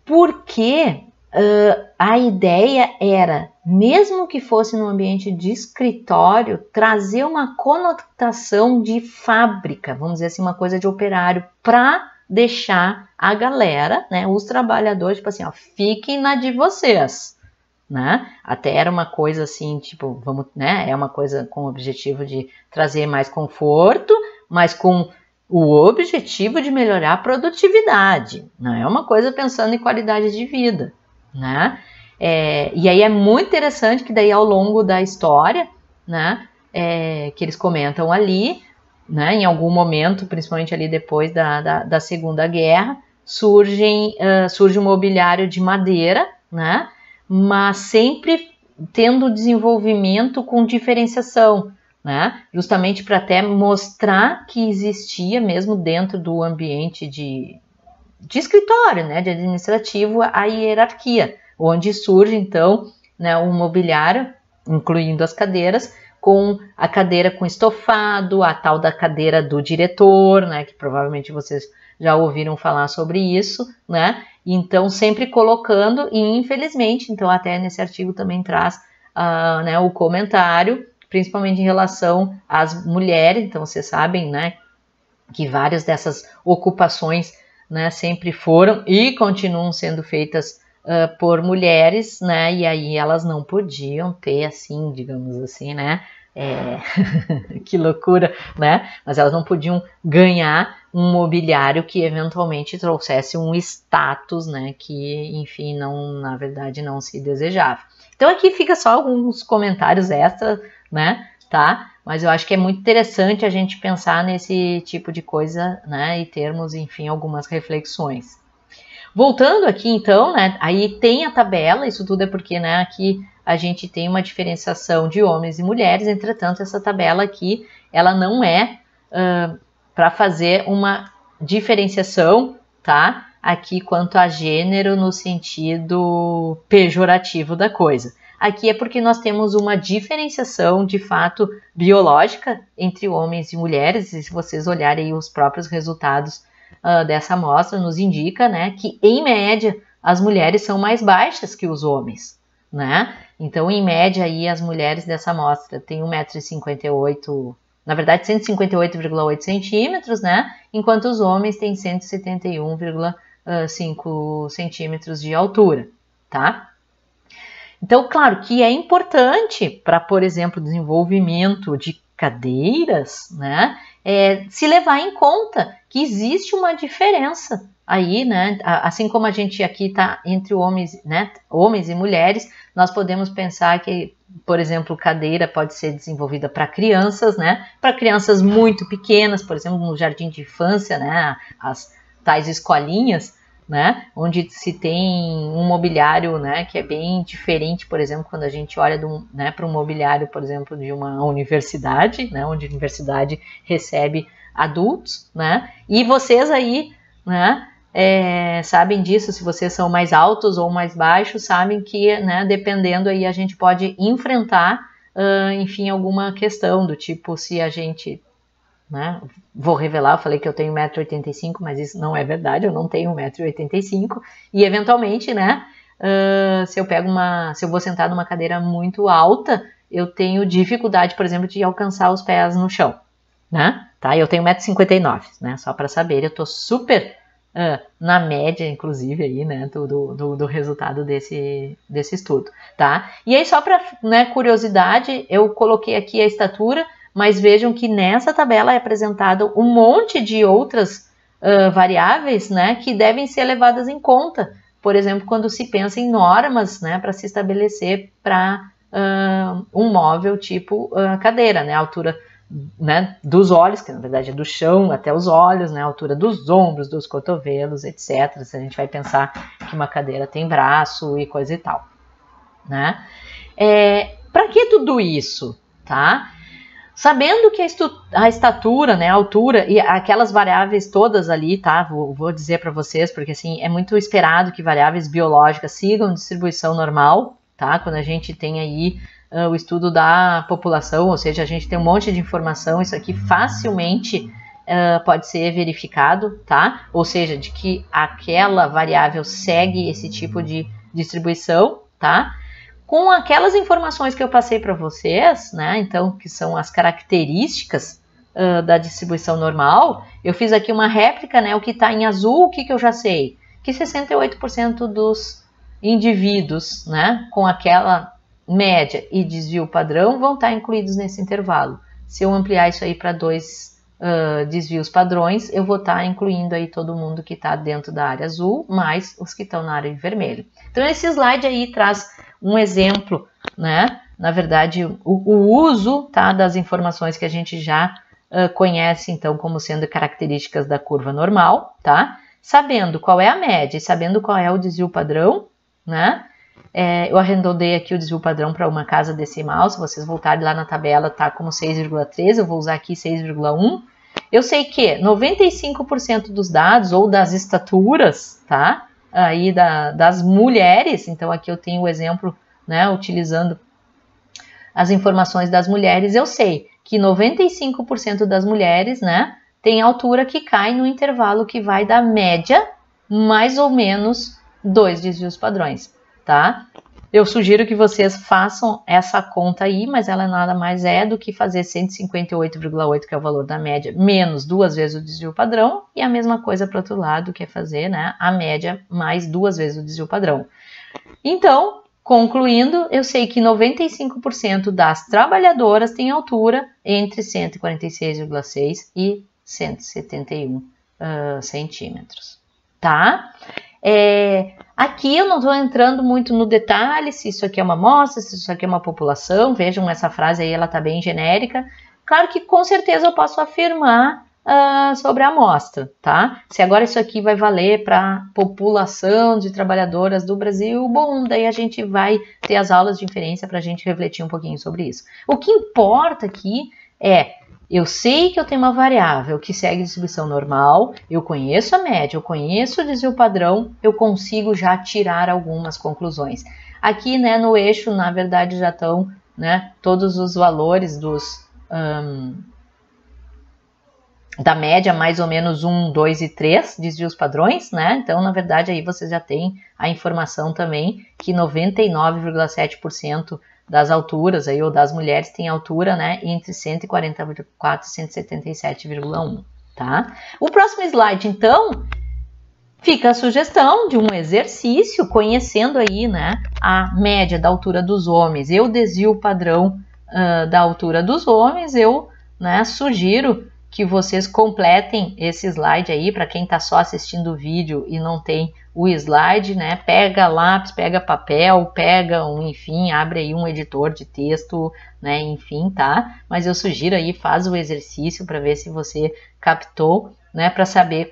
Porque a ideia era, mesmo que fosse no ambiente de escritório, trazer uma conotação de fábrica, vamos dizer assim, uma coisa de operário, para deixar a galera, né, os trabalhadores, tipo assim, ó, fiquem na de vocês, né? Até era uma coisa assim, tipo, vamos, né, é uma coisa com o objetivo de trazer mais conforto, mas com o objetivo de melhorar a produtividade, não é uma coisa pensando em qualidade de vida, né? E aí é muito interessante que daí ao longo da história, né, que eles comentam ali, né, em algum momento, principalmente ali depois da Segunda Guerra, surge um mobiliário de madeira, né, mas sempre tendo desenvolvimento com diferenciação, né, justamente para até mostrar que existia mesmo dentro do ambiente de escritório, né, de administrativo, a hierarquia, onde surge então, né, um mobiliário, incluindo as cadeiras, com a cadeira com estofado, a tal da cadeira do diretor, né, que provavelmente vocês já ouviram falar sobre isso, né, então sempre colocando, e infelizmente, então até nesse artigo também traz né, o comentário, principalmente em relação às mulheres, então vocês sabem, né, que várias dessas ocupações, né, sempre foram e continuam sendo feitas por mulheres, né, e aí elas não podiam ter, assim, digamos assim, né, que loucura, né, mas elas não podiam ganhar um mobiliário que eventualmente trouxesse um status, né, que, enfim, não, na verdade, não se desejava. Então aqui fica só alguns comentários extras, né, tá, mas eu acho que é muito interessante a gente pensar nesse tipo de coisa, né, e termos, enfim, algumas reflexões. Voltando aqui, então, né, aí tem a tabela, isso tudo é porque, né, aqui a gente tem uma diferenciação de homens e mulheres, entretanto, essa tabela aqui, ela não é para fazer uma diferenciação, tá, aqui quanto a gênero no sentido pejorativo da coisa. Aqui é porque nós temos uma diferenciação, de fato, biológica entre homens e mulheres, e se vocês olharem os próprios resultados dessa amostra, nos indica, né, que, em média, as mulheres são mais baixas que os homens, né? Então, em média, aí, as mulheres dessa amostra têm 1,58 m, na verdade, 158,8 centímetros, né? Enquanto os homens têm 171,5 centímetros de altura, tá? Então, claro que é importante para, por exemplo, o desenvolvimento de cadeiras, né, se levar em conta que existe uma diferença aí, né, assim como a gente aqui está entre homens, né, homens e mulheres, nós podemos pensar que, por exemplo, cadeira pode ser desenvolvida para crianças, né, para crianças muito pequenas, por exemplo, no jardim de infância, né, as tais escolinhas, né, onde se tem um mobiliário, né, que é bem diferente, por exemplo, quando a gente olha né, para um mobiliário, por exemplo, de uma universidade, né, onde a universidade recebe adultos, né, e vocês aí, né, sabem disso, se vocês são mais altos ou mais baixos, sabem que, né, dependendo aí a gente pode enfrentar, enfim, alguma questão do tipo, se a gente, né, vou revelar, eu falei que eu tenho 1,85 m, mas isso não é verdade, eu não tenho 1,85 m, e eventualmente, né, se eu vou sentar numa cadeira muito alta, eu tenho dificuldade, por exemplo, de alcançar os pés no chão, né, tá, eu tenho 1,59 m, né, só para saber, eu tô super na média, inclusive, aí, né, do resultado desse estudo, tá, e aí só para, né, curiosidade, eu coloquei aqui a estatura, mas vejam que nessa tabela é apresentado um monte de outras variáveis, né, que devem ser levadas em conta. por exemplo, quando se pensa em normas, né, para se estabelecer para um móvel tipo cadeira, né, a altura, né, dos olhos, que na verdade é do chão até os olhos, né, a altura dos ombros, dos cotovelos, etc. Se a gente vai pensar que uma cadeira tem braço e coisa e tal, né? Para que tudo isso, tá? Sabendo que a estatura, né, a altura e aquelas variáveis todas ali, tá? Vou dizer para vocês, porque assim é muito esperado que variáveis biológicas sigam distribuição normal, tá? Quando a gente tem aí o estudo da população, ou seja, a gente tem um monte de informação, isso aqui facilmente pode ser verificado, tá? Ou seja, de que aquela variável segue esse tipo de distribuição, tá? Com aquelas informações que eu passei para vocês, né? Então, que são as características da distribuição normal, eu fiz aqui uma réplica, né? O que está em azul, o que eu já sei? Que 68% dos indivíduos, né, com aquela média e desvio padrão vão estar incluídos nesse intervalo. Se eu ampliar isso aí para 2 desvios padrões, eu vou estar incluindo aí todo mundo que está dentro da área azul, mais os que estão na área vermelha. Então, esse slide aí traz um exemplo, né? Na verdade, o uso, tá, das informações que a gente já conhece, então, como sendo características da curva normal, tá? Sabendo qual é a média e sabendo qual é o desvio padrão, né? Eu arredondei aqui o desvio padrão para uma casa decimal. Se vocês voltarem lá na tabela, tá como 6,3, eu vou usar aqui 6,1. Eu sei que 95% dos dados ou das estaturas, tá? Aí das mulheres, então aqui eu tenho o exemplo, né, utilizando as informações das mulheres, eu sei que 95% das mulheres, né, tem altura que cai no intervalo que vai da média mais ou menos 2 desvios padrões, tá? Eu sugiro que vocês façam essa conta aí, mas ela nada mais é do que fazer 158,8, que é o valor da média, menos 2 vezes o desvio padrão, e a mesma coisa para o outro lado, que é fazer, né, a média mais 2 vezes o desvio padrão. Então, concluindo, eu sei que 95% das trabalhadoras têm altura entre 146,6 e 171 centímetros, tá? Aqui eu não estou entrando muito no detalhe se isso aqui é uma amostra, se isso aqui é uma população. Vejam, essa frase aí, ela está bem genérica. Claro que com certeza eu posso afirmar sobre a amostra, tá? Se agora isso aqui vai valer para população de trabalhadoras do Brasil, bom, daí a gente vai ter as aulas de inferência para a gente refletir um pouquinho sobre isso. O que importa aqui eu sei que eu tenho uma variável que segue distribuição normal, eu conheço a média, eu conheço o desvio padrão, eu consigo já tirar algumas conclusões. Aqui, né, no eixo, na verdade, já estão, né, todos os valores da média, mais ou menos 1, 2 e 3 desvios padrões, né? Então, na verdade, aí vocês já têm a informação também que 99,7% das alturas aí, ou das mulheres tem altura, né, entre 144 e 177,1, tá? O próximo slide, então, fica a sugestão de um exercício, conhecendo aí, né, a média da altura dos homens e o desvio padrão da altura dos homens. Eu, né, sugiro que vocês completem esse slide aí, para quem está só assistindo o vídeo e não tem o slide, né? Pega lápis, pega papel, pega enfim, abre aí um editor de texto, né? Enfim, tá? Mas eu sugiro aí, faz o exercício para ver se você captou, né? Para saber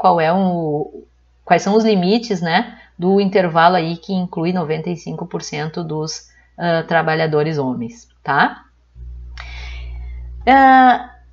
quais são os limites, né? Do intervalo aí que inclui 95% dos trabalhadores homens, tá?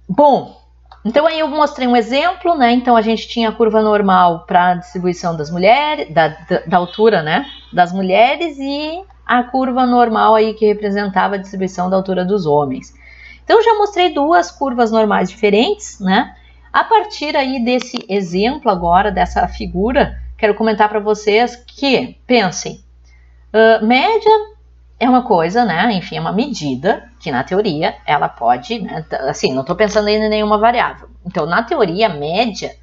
Bom, então aí eu mostrei um exemplo, né? Então a gente tinha a curva normal para a distribuição das mulheres, da altura, né, das mulheres, e a curva normal aí que representava a distribuição da altura dos homens. Então eu já mostrei 2 curvas normais diferentes, né? A partir aí desse exemplo agora, dessa figura, quero comentar para vocês que, pensem, média é uma coisa, né? Enfim, é uma medida que, na teoria, ela pode, né? Assim, não estou pensando em nenhuma variável. Então, na teoria, a média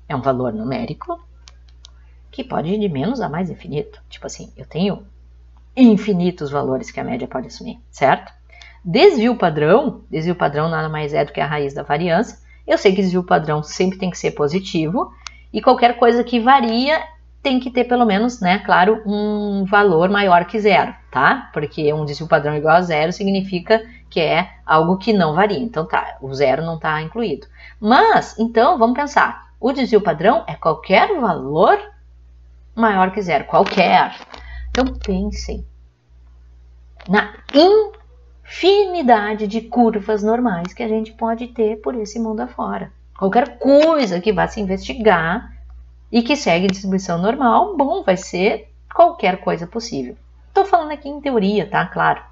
é um valor numérico que pode ir de menos a mais infinito. Tipo assim, eu tenho infinitos valores que a média pode assumir, certo? Desvio padrão nada mais é do que a raiz da variância. Eu sei que desvio padrão sempre tem que ser positivo, e qualquer coisa que varia tem que ter pelo menos, né, claro, um valor maior que zero, tá? Porque um desvio padrão igual a zero significa que é algo que não varia. Então tá, o zero não está incluído. Mas, então, vamos pensar. O desvio padrão é qualquer valor maior que zero, qualquer. Então pensem na infinidade de curvas normais que a gente pode ter por esse mundo afora. Qualquer coisa que vá se investigar e que segue distribuição normal, bom, vai ser qualquer coisa possível. Estou falando aqui em teoria, tá? Claro.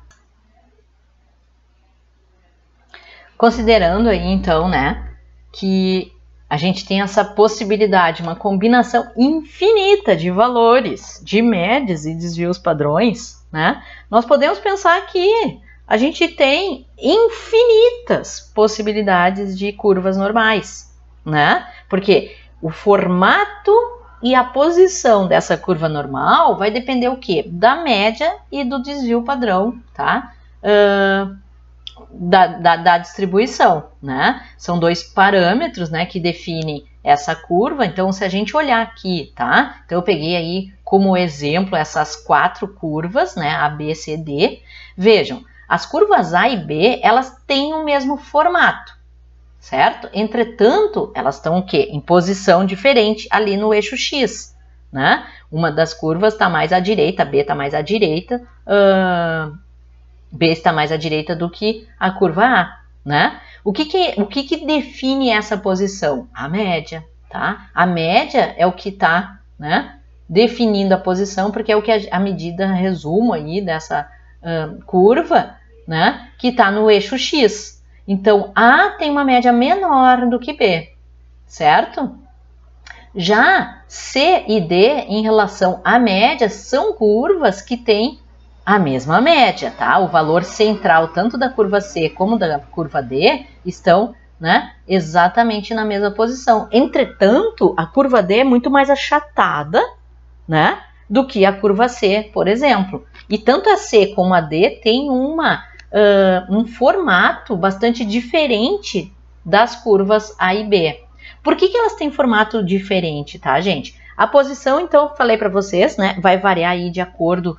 Considerando aí, então, né, que a gente tem essa possibilidade, uma combinação infinita de valores, de médias e desvios padrões, né? Nós podemos pensar que a gente tem infinitas possibilidades de curvas normais, né? Porque o formato e a posição dessa curva normal vai depender o quê? Da média e do desvio padrão, tá? Da distribuição, né? São dois parâmetros, né, que definem essa curva. Então, se a gente olhar aqui, tá? Então, eu peguei aí como exemplo essas 4 curvas, né, A, B, C, D. Vejam, as curvas A e B, elas têm o mesmo formato, certo? Entretanto, elas estão o quê? Em posição diferente ali no eixo X, né? Uma das curvas está mais à direita, a B está mais à direita, B está mais à direita do que a curva A, né? O que define essa posição? A média, tá? A média é o que está, né, definindo a posição, porque é o que a medida resumo aí dessa curva, né, que está no eixo X. Então, A tem uma média menor do que B, certo? Já C e D, em relação à média, são curvas que têm a mesma média, tá? O valor central, tanto da curva C como da curva D, estão, né, exatamente na mesma posição. Entretanto, a curva D é muito mais achatada, né, do que a curva C, por exemplo. E tanto a C como a D têm um formato bastante diferente das curvas A e B. Por que elas têm formato diferente, tá, gente? A posição, então, eu falei para vocês, né, vai variar aí de acordo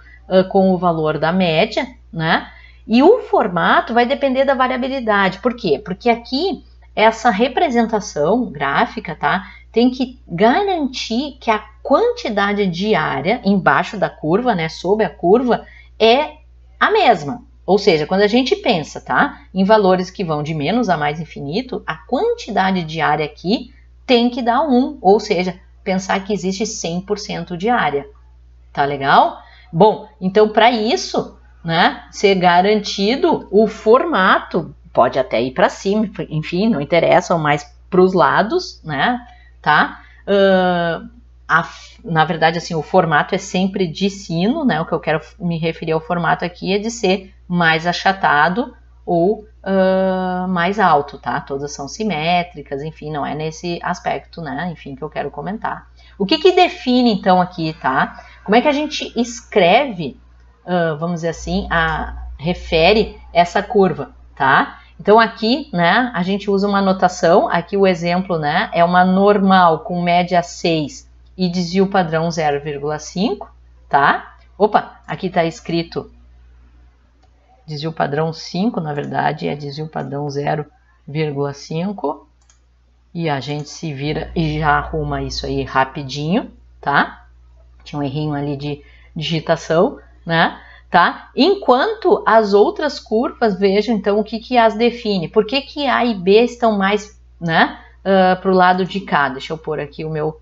com o valor da média, né? E o formato vai depender da variabilidade. Por quê? Porque aqui, essa representação gráfica, tá, tem que garantir que a quantidade de área embaixo da curva, né, sob a curva, é a mesma. Ou seja, quando a gente pensa, tá, em valores que vão de menos a mais infinito, a quantidade de área aqui tem que dar 1, ou seja, pensar que existe 100% de área. Tá legal? Bom, então para isso, né, ser garantido o formato, pode até ir para cima, enfim, não interessa, ou mais para os lados, né, tá? Na verdade, assim, o formato é sempre de sino, né? O que eu quero me referir ao formato aqui é de ser mais achatado ou mais alto, tá? Todas são simétricas, enfim, não é nesse aspecto, né? Enfim, que eu quero comentar. O que define, então, aqui, tá? Como é que a gente escreve, vamos dizer assim, refere essa curva, tá? Então, aqui, né, a gente usa uma notação, aqui o exemplo, né, é uma normal com média 6 e desvio padrão 0,5, tá? Opa, aqui tá escrito desvio padrão 5, na verdade, é desvio padrão 0,5. E a gente se vira e já arruma isso aí rapidinho, tá? Tinha um errinho ali de digitação, né? Tá? Enquanto as outras curvas, vejam então o que as define. Por que A e B estão mais, né, para o lado de cá? Deixa eu pôr aqui o meu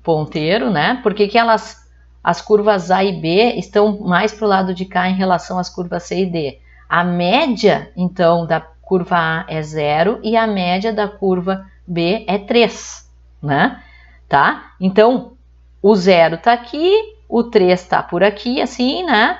ponteiro, né? Por que as curvas A e B estão mais para o lado de cá em relação às curvas C e D? A média, então, da curva A é 0 e a média da curva B é 3, né? Tá? Então, o 0 tá aqui, o 3 tá por aqui, assim, né?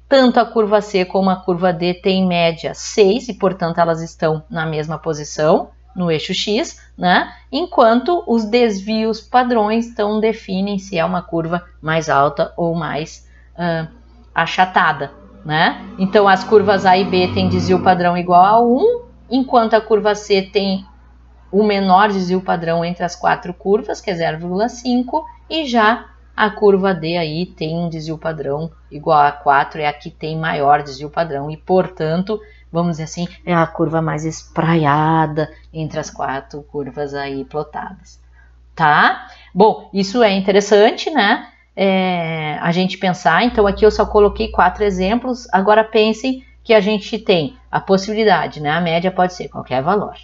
Tanto a curva C como a curva D tem média 6 e, portanto, elas estão na mesma posição no eixo X, né? Enquanto os desvios padrões então definem se é uma curva mais alta ou mais achatada, né? Então, as curvas A e B têm desvio padrão igual a 1, enquanto a curva C tem o menor desvio padrão entre as 4 curvas, que é 0,5, e já a curva D aí tem um desvio padrão igual a 4, é a que tem maior desvio padrão e, portanto, vamos dizer assim, é a curva mais espraiada entre as 4 curvas aí plotadas, tá? Bom, isso é interessante, né? A gente pensar, então aqui eu só coloquei 4 exemplos, agora pensem que a gente tem a possibilidade, né? A média pode ser qualquer valor.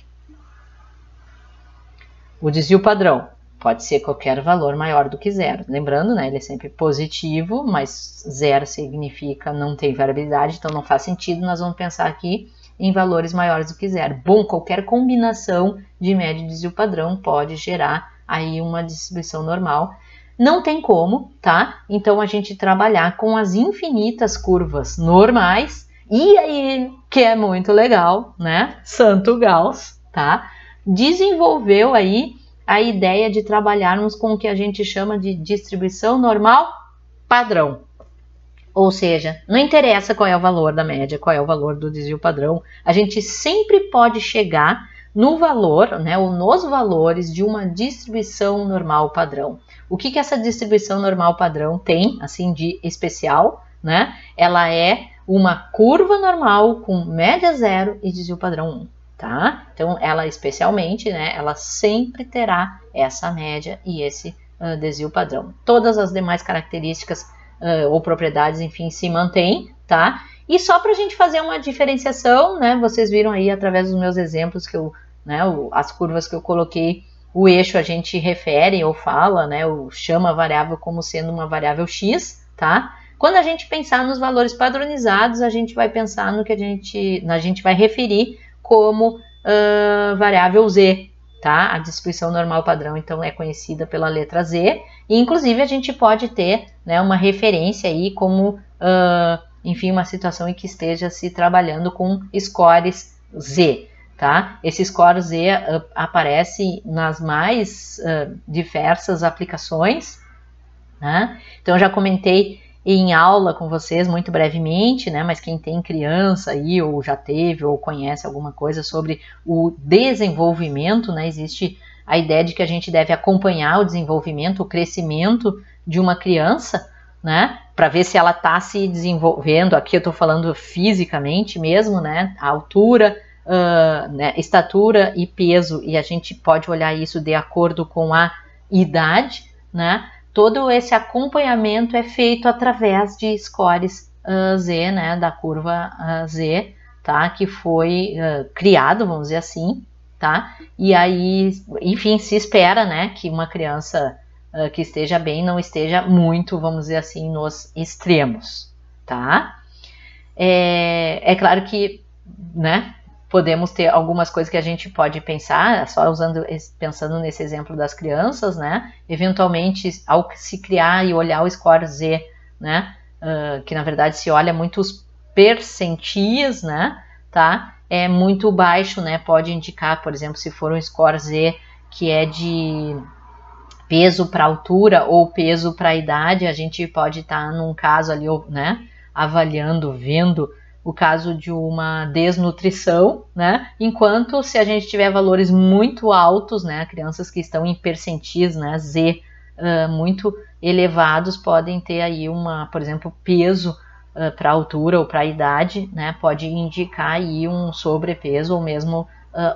O desvio padrão pode ser qualquer valor maior do que zero. Lembrando, né? Ele é sempre positivo, mas zero significa não tem variabilidade, então não faz sentido. Nós vamos pensar aqui em valores maiores do que zero. Bom, qualquer combinação de média e desvio padrão pode gerar aí uma distribuição normal. Não tem como, tá? Então a gente trabalhar com as infinitas curvas normais. E aí, que é muito legal, né? Santo Gauss, tá? Desenvolveu aí a ideia de trabalharmos com o que a gente chama de distribuição normal padrão. Ou seja, não interessa qual é o valor da média, qual é o valor do desvio padrão, a gente sempre pode chegar no valor, né, ou nos valores de uma distribuição normal padrão. O que essa distribuição normal padrão tem, assim, de especial, né? Ela é uma curva normal com média 0 e desvio padrão 1, tá? Então, ela especialmente, né, ela sempre terá essa média e esse desvio padrão. Todas as demais características ou propriedades, enfim, se mantêm, tá? E só para a gente fazer uma diferenciação, né? Vocês viram aí através dos meus exemplos que eu, né, as curvas que eu coloquei, o eixo a gente refere ou fala, né? Ou chama a variável como sendo uma variável x, tá? Quando a gente pensar nos valores padronizados, a gente vai pensar no que a gente vai referir como variável z, tá? A distribuição normal padrão, então, é conhecida pela letra z. E, inclusive, a gente pode ter, né, uma referência aí como, enfim, uma situação em que esteja se trabalhando com scores z, tá? Esse score z aparece nas mais diversas aplicações, né? Então, eu já comentei em aula com vocês muito brevemente, né? Mas quem tem criança aí, ou já teve, ou conhece alguma coisa sobre o desenvolvimento, né? Existe a ideia de que a gente deve acompanhar o desenvolvimento, o crescimento de uma criança, né? Para ver se ela está se desenvolvendo. Aqui eu estou falando fisicamente mesmo, né? A altura, né? Estatura e peso, e a gente pode olhar isso de acordo com a idade, né? Todo esse acompanhamento é feito através de scores Z, né, da curva Z, tá, que foi criado, vamos dizer assim, tá, e aí, enfim, se espera, né, que uma criança que esteja bem não esteja muito, vamos dizer assim, nos extremos, tá. É claro que, né, podemos ter algumas coisas que a gente pode pensar, só pensando nesse exemplo das crianças, né? Eventualmente, ao se criar e olhar o score Z, né? Que na verdade se olha muitos percentis, né? Tá? É muito baixo, né? Pode indicar, por exemplo, se for um score Z que é de peso para altura ou peso para idade, a gente pode estar num caso ali, né? Avaliando, vendo o caso de uma desnutrição, né? Enquanto se a gente tiver valores muito altos, né? Crianças que estão em percentis, né? Z muito elevados podem ter aí por exemplo, peso para altura ou para idade, né? Pode indicar aí um sobrepeso ou mesmo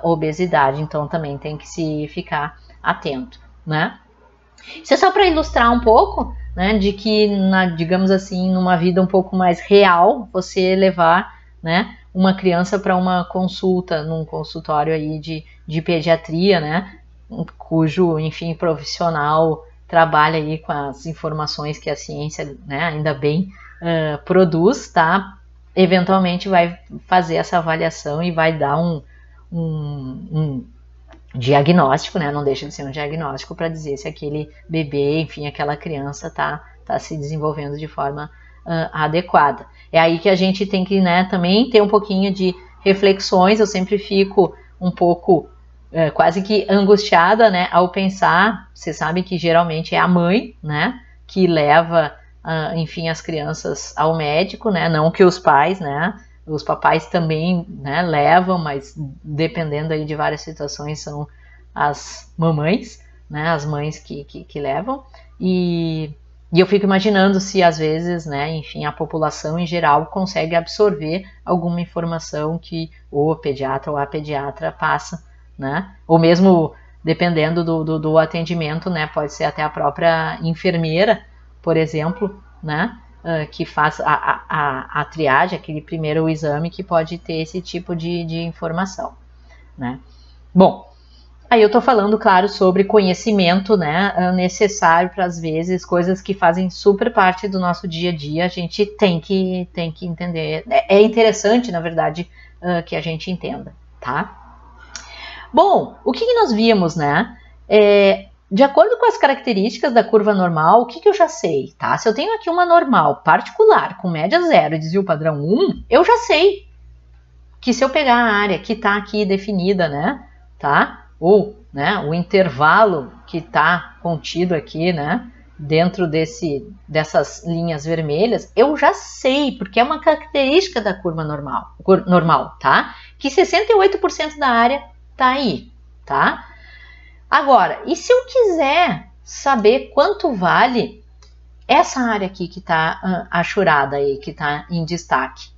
obesidade. Então também tem que se ficar atento, né? Isso é só para ilustrar um pouco, né, de que, digamos assim, numa vida um pouco mais real, você levar, né, uma criança para uma consulta, num consultório aí de pediatria, né, cujo, enfim, profissional trabalha aí com as informações que a ciência, né, ainda bem produz, tá? Eventualmente vai fazer essa avaliação e vai dar um diagnóstico, né? Não deixa de ser um diagnóstico para dizer se aquele bebê, enfim, aquela criança tá se desenvolvendo de forma adequada. É aí que a gente tem que, né, também ter um pouquinho de reflexões. Eu sempre fico um pouco quase que angustiada, né, ao pensar. Você sabe que geralmente é a mãe, né, que leva, enfim, as crianças ao médico, né? Não que os pais, né? Os papais também, né, levam, mas dependendo aí de várias situações são as mamães, né, as mães que levam. E E eu fico imaginando se às vezes, né, enfim, a população em geral consegue absorver alguma informação que o pediatra ou a pediatra passa, né? Ou mesmo dependendo do atendimento, né, pode ser até a própria enfermeira, por exemplo, né, que faz a triagem, aquele primeiro exame que pode ter esse tipo de informação, né? Bom, aí eu tô falando, claro, sobre conhecimento, né, necessário para, às vezes, coisas que fazem super parte do nosso dia a dia, a gente tem que entender. É interessante, na verdade, que a gente entenda, tá? Bom, o que nós vimos, né? De acordo com as características da curva normal, o que eu já sei, tá? Se eu tenho aqui uma normal particular com média 0 e desvio padrão 1, eu já sei que se eu pegar a área que está aqui definida, né, tá? Ou, né, o intervalo que está contido aqui, né, dentro dessas linhas vermelhas, eu já sei, porque é uma característica da curva normal, tá? Que 68% da área tá aí, tá? Agora, e se eu quiser saber quanto vale essa área aqui que tá achurada aí, que tá em destaque?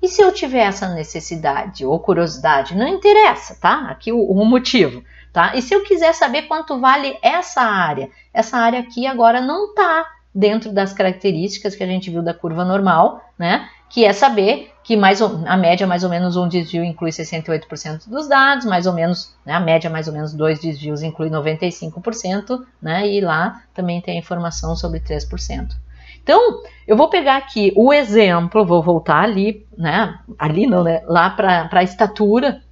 E se eu tiver essa necessidade ou curiosidade, não interessa, tá? Aqui o motivo, tá? E se eu quiser saber quanto vale essa área aqui agora não tá dentro das características que a gente viu da curva normal, né? Que é saber que a média mais ou menos um desvio inclui 68% dos dados, mais ou menos, né, a média mais ou menos 2 desvios inclui 95%, né? E lá também tem a informação sobre 3%. Então, eu vou pegar aqui o exemplo, vou voltar ali, né? Ali não, né? Lá para a estatura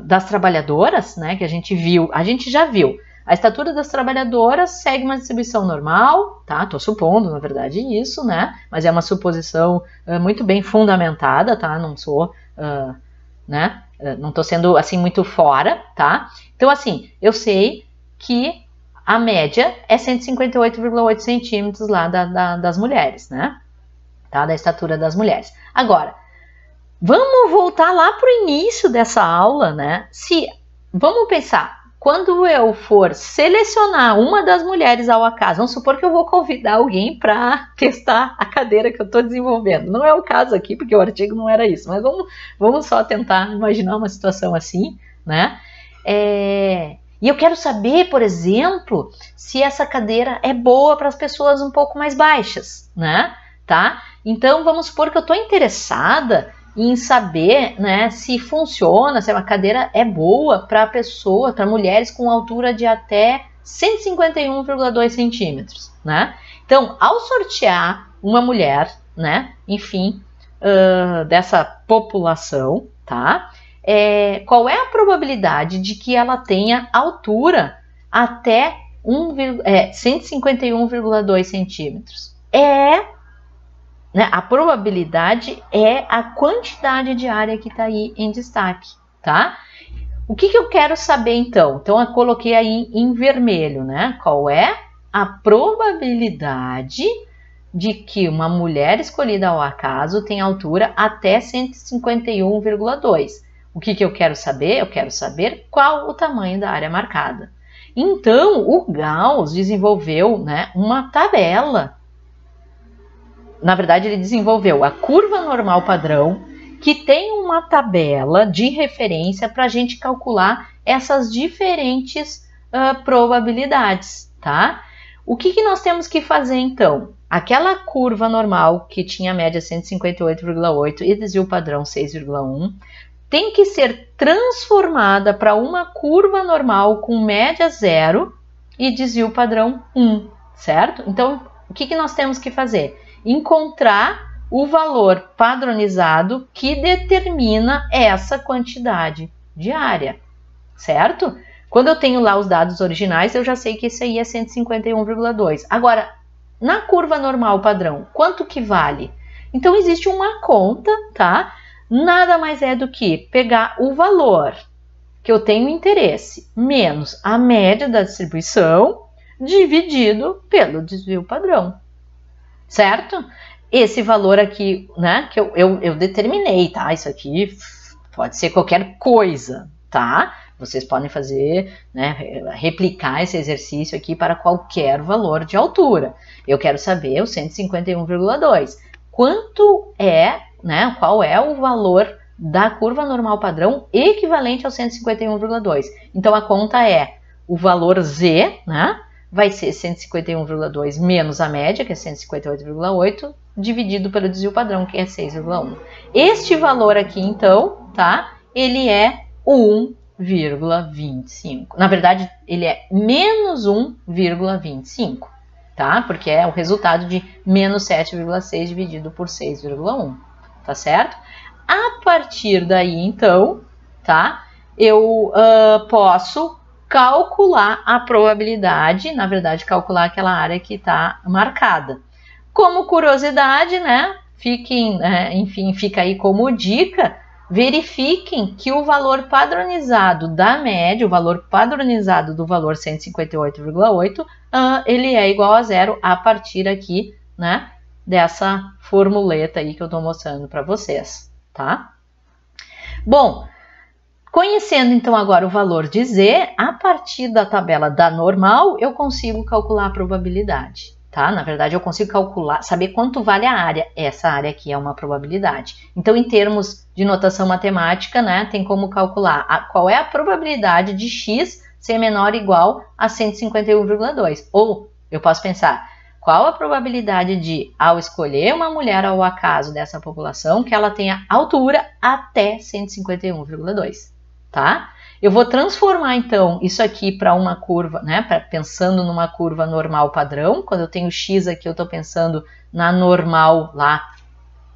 das trabalhadoras, né? Que a gente já viu. A estatura das trabalhadoras segue uma distribuição normal, tá? Tô supondo, na verdade, isso, né? Mas é uma suposição muito bem fundamentada, tá? Não sou, né? Não tô sendo, assim, muito fora, tá? Então, assim, eu sei que a média é 158,8 centímetros lá das mulheres, né? Tá? Da estatura das mulheres. Agora, vamos voltar lá para o início dessa aula, né? Vamos pensar, quando eu for selecionar uma das mulheres ao acaso, vamos supor que eu vou convidar alguém para testar a cadeira que eu estou desenvolvendo. Não é o caso aqui, porque o artigo não era isso, mas vamos só tentar imaginar uma situação assim, né? E eu quero saber, por exemplo, se essa cadeira é boa para as pessoas um pouco mais baixas, né? Tá? Então, vamos supor que eu estou interessada em saber, né, se funciona, se uma cadeira é boa para mulheres com altura de até 151,2 centímetros, né? Então, ao sortear uma mulher, né, enfim, dessa população, tá? Qual é a probabilidade de que ela tenha altura até 151,2 centímetros? Né, a probabilidade é a quantidade de área que está aí em destaque, tá? O que eu quero saber então? Então, eu coloquei aí em vermelho, né? Qual é a probabilidade de que uma mulher escolhida ao acaso tenha altura até 151,2? O que eu quero saber? Eu quero saber qual o tamanho da área marcada. Então, o Gauss desenvolveu, né, uma tabela. Na verdade, ele desenvolveu a curva normal padrão, que tem uma tabela de referência para a gente calcular essas diferentes probabilidades, tá? O que nós temos que fazer, então? Aquela curva normal, que tinha a média 158,8 e desvio padrão 6,1, tem que ser transformada para uma curva normal com média 0 e desvio padrão 1, certo? Então, o que nós temos que fazer? Encontrar o valor padronizado que determina essa quantidade de área, certo? Quando eu tenho lá os dados originais, eu já sei que esse aí é 151,2. Agora, na curva normal padrão, quanto que vale? Então, existe uma conta, tá? Nada mais é do que pegar o valor que eu tenho interesse, menos a média da distribuição, dividido pelo desvio padrão. Certo? Esse valor aqui, né, que eu determinei, tá? Isso aqui pode ser qualquer coisa, tá? Vocês podem fazer, né, replicar esse exercício aqui para qualquer valor de altura. Eu quero saber o 151,2. Quanto é, né, qual é o valor da curva normal padrão equivalente ao 151,2? Então, a conta é o valor Z, né, vai ser 151,2 menos a média, que é 158,8, dividido pelo desvio padrão, que é 6,1. Este valor aqui, então, tá, ele é 1,25. Na verdade, ele é menos 1,25, tá? Porque é o resultado de menos 7,6 dividido por 6,1, tá certo? A partir daí, então, tá? Eu posso calcular a probabilidade, na verdade, calcular aquela área que está marcada. Como curiosidade, né? Enfim, fica aí como dica. Verifiquem que o valor padronizado da média, o valor padronizado do valor 158,8, ele é igual a zero a partir aqui, né, dessa formuleta aí que eu estou mostrando para vocês, tá? Bom, conhecendo então agora o valor de Z, a partir da tabela da normal, eu consigo calcular a probabilidade. Tá? Na verdade, eu consigo calcular, saber quanto vale a área. Essa área aqui é uma probabilidade. Então, em termos de notação matemática, né, tem como calcular qual é a probabilidade de x ser menor ou igual a 151,2. Ou eu posso pensar, qual a probabilidade de, ao escolher uma mulher ao acaso dessa população, que ela tenha altura até 151,2, tá? Eu vou transformar, então, isso aqui para uma curva, né? Pensando numa curva normal padrão. Quando eu tenho x aqui, eu estou pensando na normal lá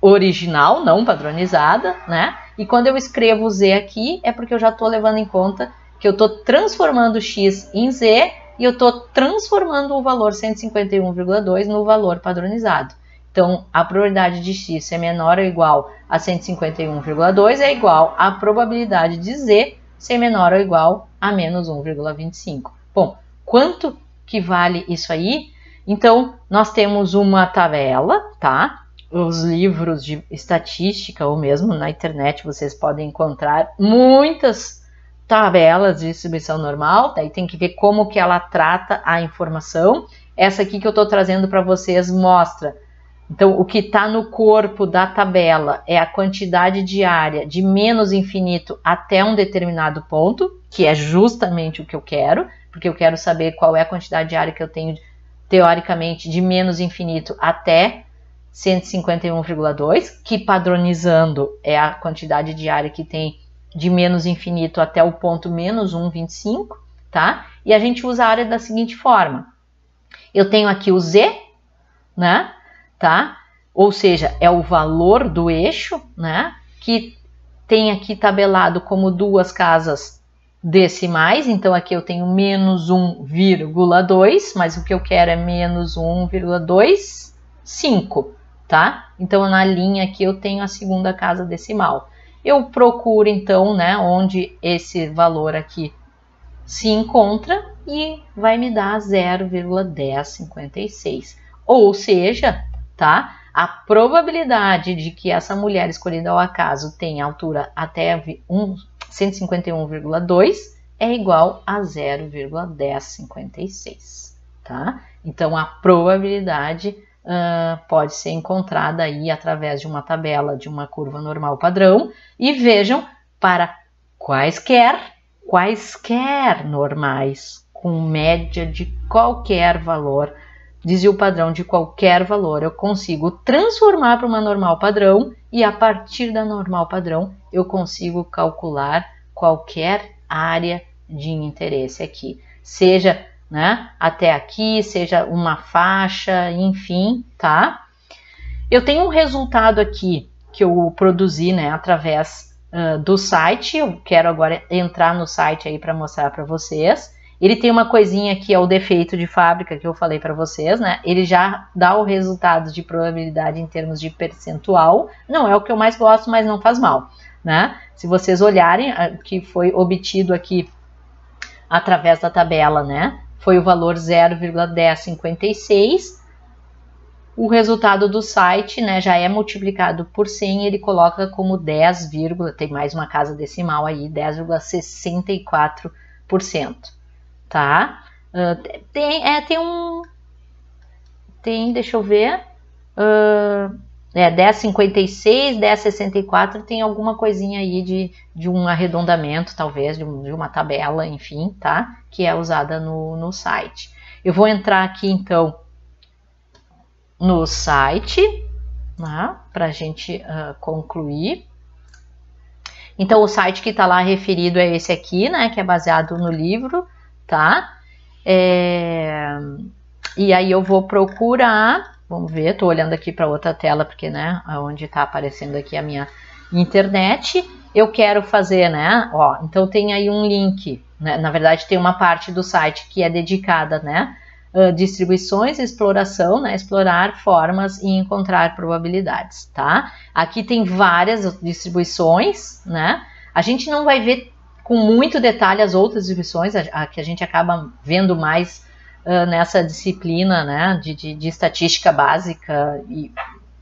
original, não padronizada, né? E quando eu escrevo z aqui, é porque eu já estou levando em conta que eu estou transformando x em z e eu estou transformando o valor 151,2 no valor padronizado. Então, a probabilidade de x ser menor ou igual a 151,2 é igual à probabilidade de z ser menor ou igual a menos 1,25. Bom, quanto que vale isso aí? Então, nós temos uma tabela, tá? Os livros de estatística ou mesmo na internet vocês podem encontrar muitas tabelas de distribuição normal, daí tem que ver como que ela trata a informação. Essa aqui que eu estou trazendo para vocês mostra. Então, o que está no corpo da tabela é a quantidade de área de menos infinito até um determinado ponto, que é justamente o que eu quero, porque eu quero saber qual é a quantidade de área que eu tenho, teoricamente, de menos infinito até 151,2, que padronizando é a quantidade de área que tem de menos infinito até o ponto menos 1,25, tá? E a gente usa a área da seguinte forma. Eu tenho aqui o Z, né? Tá? Ou seja, é o valor do eixo, né? Que tem aqui tabelado como duas casas decimais. Então, aqui eu tenho menos 1,2, mas o que eu quero é menos 1,25, tá? Então, na linha aqui eu tenho a segunda casa decimal. Eu procuro, então, né, onde esse valor aqui se encontra e vai me dar 0,1056. Ou seja, tá? A probabilidade de que essa mulher escolhida ao acaso tenha altura até 151,2 é igual a 0,1056, tá? Então, a probabilidade pode ser encontrada aí através de uma tabela de uma curva normal padrão. E vejam, para quaisquer normais com média de qualquer valor, desvio padrão de qualquer valor, eu consigo transformar para uma normal padrão e a partir da normal padrão eu consigo calcular qualquer área de interesse aqui, seja, né, até aqui, seja uma faixa, enfim, tá? Eu tenho um resultado aqui que eu produzi, né, através do site. Eu quero agora entrar no site aí para mostrar para vocês. Ele tem uma coisinha que é o defeito de fábrica que eu falei para vocês, né? Ele já dá o resultado de probabilidade em termos de percentual. Não é o que eu mais gosto, mas não faz mal, né? Se vocês olharem, que foi obtido aqui através da tabela, né? Foi o valor 0,1056 o resultado do site, né, já é multiplicado por 100, ele coloca como 10, tem mais uma casa decimal aí, 10,64%, tá? Deixa eu ver, 10,56, 10,64, tem alguma coisinha aí de um arredondamento, talvez, de uma tabela, enfim, tá? Que é usada no site. Eu vou entrar aqui, então, no site, né, para a gente concluir. Então, o site que está lá referido é esse aqui, né, que é baseado no livro, tá? E aí eu vou procurar, vamos ver, estou olhando aqui para outra tela, porque, né, onde está aparecendo aqui a minha internet, eu quero fazer, né, ó, então tem aí um link, né, na verdade tem uma parte do site que é dedicada, né, distribuições, exploração, né, explorar formas e encontrar probabilidades, tá? Aqui tem várias distribuições, né, a gente não vai ver com muito detalhe as outras distribuições, a que a gente acaba vendo mais nessa disciplina, né, de estatística básica e,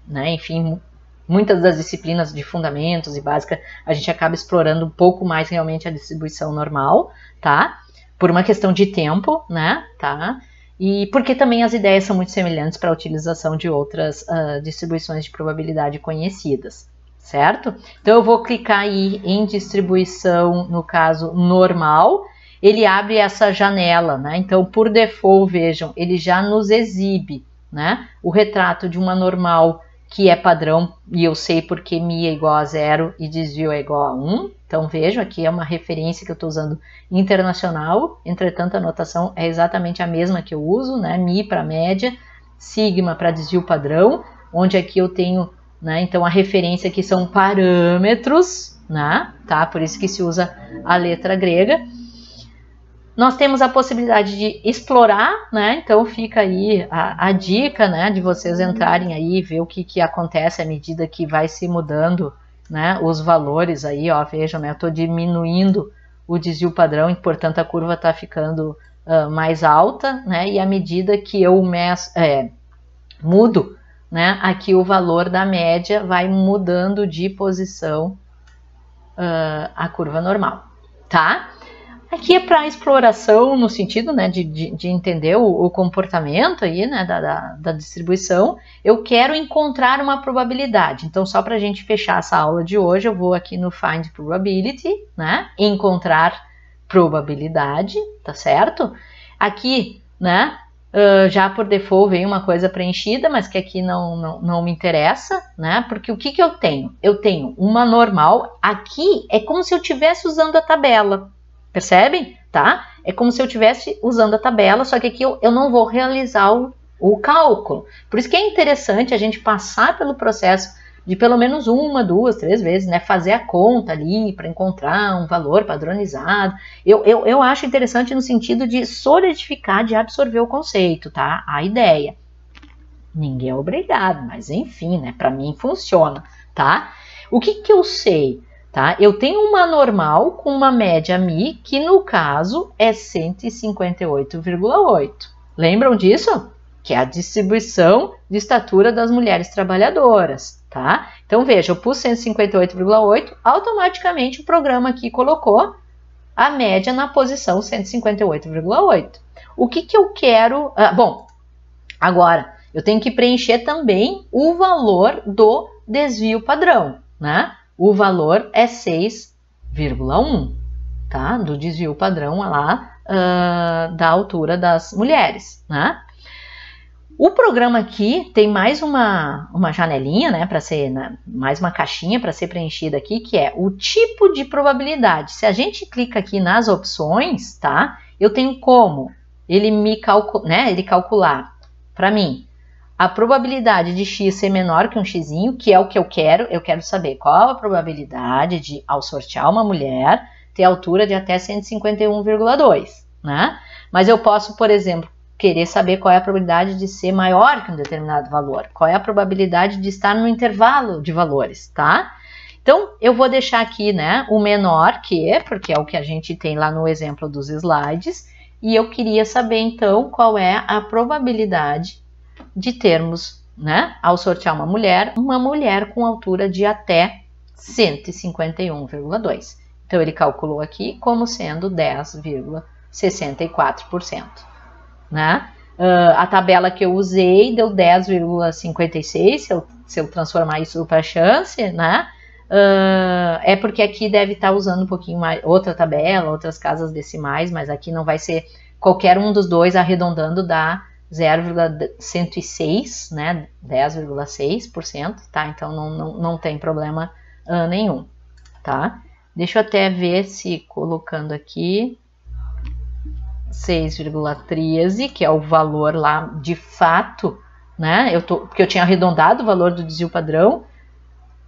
né, enfim, muitas das disciplinas de fundamentos e básica a gente acaba explorando um pouco mais realmente a distribuição normal, tá? Por uma questão de tempo, né, tá? E porque também as ideias são muito semelhantes para a utilização de outras distribuições de probabilidade conhecidas, certo? Então eu vou clicar aí em distribuição, no caso normal, ele abre essa janela, né? Então, por default, vejam, ele já nos exibe, né, o retrato de uma normal que é padrão, e eu sei porque mi é igual a 0 e desvio é igual a 1. Então, vejam, aqui é uma referência que eu estou usando internacional, entretanto, a notação é exatamente a mesma que eu uso, né? Mi para média, sigma para desvio padrão, onde aqui eu tenho, né, então, a referência que são parâmetros, né? Tá? Por isso que se usa a letra grega. Nós temos a possibilidade de explorar, né? Então fica aí a dica, né, de vocês entrarem aí e ver o que acontece à medida que vai se mudando, né, os valores aí, ó, vejam, né, eu estou diminuindo o desvio padrão e, portanto, a curva está ficando mais alta, né, e à medida que eu mudo, né, aqui o valor da média vai mudando de posição a curva normal, tá? Aqui é para exploração no sentido, né, de entender o comportamento aí, né, da distribuição. Eu quero encontrar uma probabilidade. Então, só para a gente fechar essa aula de hoje, eu vou aqui no Find Probability, né, encontrar probabilidade, tá certo? Aqui, né, já por default vem uma coisa preenchida, mas que aqui não me interessa, né, porque o que eu tenho? Eu tenho uma normal, aqui é como se eu estivesse usando a tabela. Percebem? Tá? É como se eu estivesse usando a tabela, só que aqui eu não vou realizar o cálculo. Por isso que é interessante a gente passar pelo processo de pelo menos 1, 2, 3 vezes, né? Fazer a conta ali para encontrar um valor padronizado. Eu acho interessante no sentido de solidificar, de absorver o conceito, tá? A ideia. Ninguém é obrigado, mas enfim, né? Para mim funciona, tá? O que eu sei? Tá? Eu tenho uma normal com uma média mi, que no caso é 158,8. Lembram disso? Que é a distribuição de estatura das mulheres trabalhadoras. Tá? Então veja, eu pus 158,8, automaticamente o programa aqui colocou a média na posição 158,8. O que eu quero... bom, agora eu tenho que preencher também o valor do desvio padrão, né? O valor é 6,1, tá? Do desvio padrão lá da altura das mulheres, né? O programa aqui tem mais uma janelinha, né? Para ser, né, mais uma caixinha para ser preenchida aqui, que é o tipo de probabilidade. Se a gente clica aqui nas opções, tá? Eu tenho como ele calcular para mim a probabilidade de x ser menor que um xzinho, que é o que eu quero saber qual a probabilidade de, ao sortear uma mulher, ter altura de até 151,2, né? Mas eu posso, por exemplo, querer saber qual é a probabilidade de ser maior que um determinado valor, qual é a probabilidade de estar no intervalo de valores, tá? Então, eu vou deixar aqui, né, o menor que, porque é o que a gente tem lá no exemplo dos slides, e eu queria saber, então, qual é a probabilidade de termos né? Ao sortear uma mulher com altura de até 151,2. Então, ele calculou aqui como sendo 10,64%, né? A tabela que eu usei deu 10,56, se eu transformar isso para chance, né? É porque aqui deve estar usando um pouquinho mais, outra tabela, outras casas decimais, mas aqui não vai ser qualquer um dos dois, arredondando dá 0,106, né? 10,6%, tá? Então não tem problema nenhum, tá? Deixa eu até ver se colocando aqui 6,13, que é o valor lá de fato, né? Porque eu tinha arredondado o valor do desvio padrão,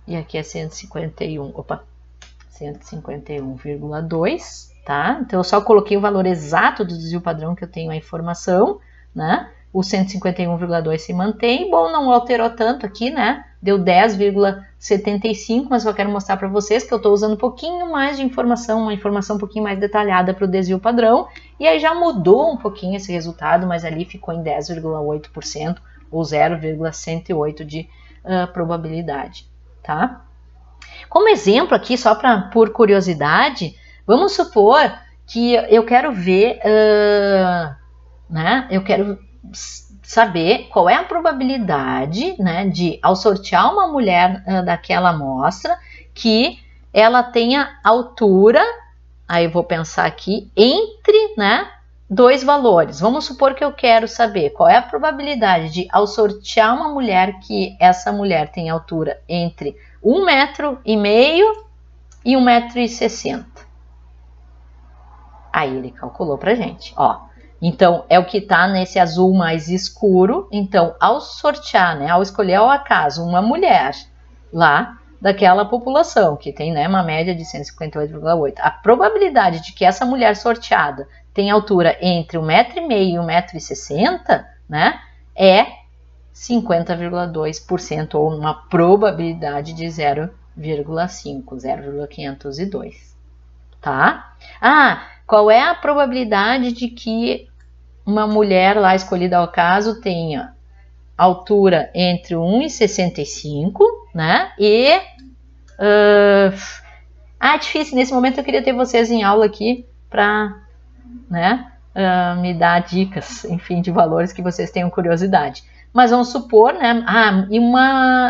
e aqui é 151,2, tá? Então eu só coloquei o valor exato do desvio padrão que eu tenho a informação, né? O 151,2 se mantém, bom, não alterou tanto aqui, né? Deu 10,75, mas eu quero mostrar para vocês que eu estou usando um pouquinho mais de informação, uma informação um pouquinho mais detalhada para o desvio padrão, e aí já mudou um pouquinho esse resultado, mas ali ficou em 10,8% ou 0,108 de probabilidade, tá? Como exemplo aqui, só por curiosidade, vamos supor que eu quero ver, né? Eu quero saber qual é a probabilidade, né, de ao sortear uma mulher daquela amostra, que ela tenha altura, aí eu vou pensar aqui, entre, né, dois valores. Vamos supor que eu quero saber qual é a probabilidade de ao sortear uma mulher, que essa mulher tem altura entre 1,5 m e 1,60 m. Aí ele calculou pra gente, ó. Então, é o que está nesse azul mais escuro. Então, ao sortear, né, ao escolher ao acaso uma mulher lá daquela população, que tem, né, uma média de 158,8, a probabilidade de que essa mulher sorteada tenha altura entre 1,5 m e 1,60 m, né, é 50,2%, ou uma probabilidade de 0,502, tá? Qual é a probabilidade de que uma mulher lá escolhida ao acaso tenha altura entre 1,65, né? E difícil, nesse momento eu queria ter vocês em aula aqui para, né, me dar dicas, enfim, de valores que vocês tenham curiosidade. Mas vamos supor, né,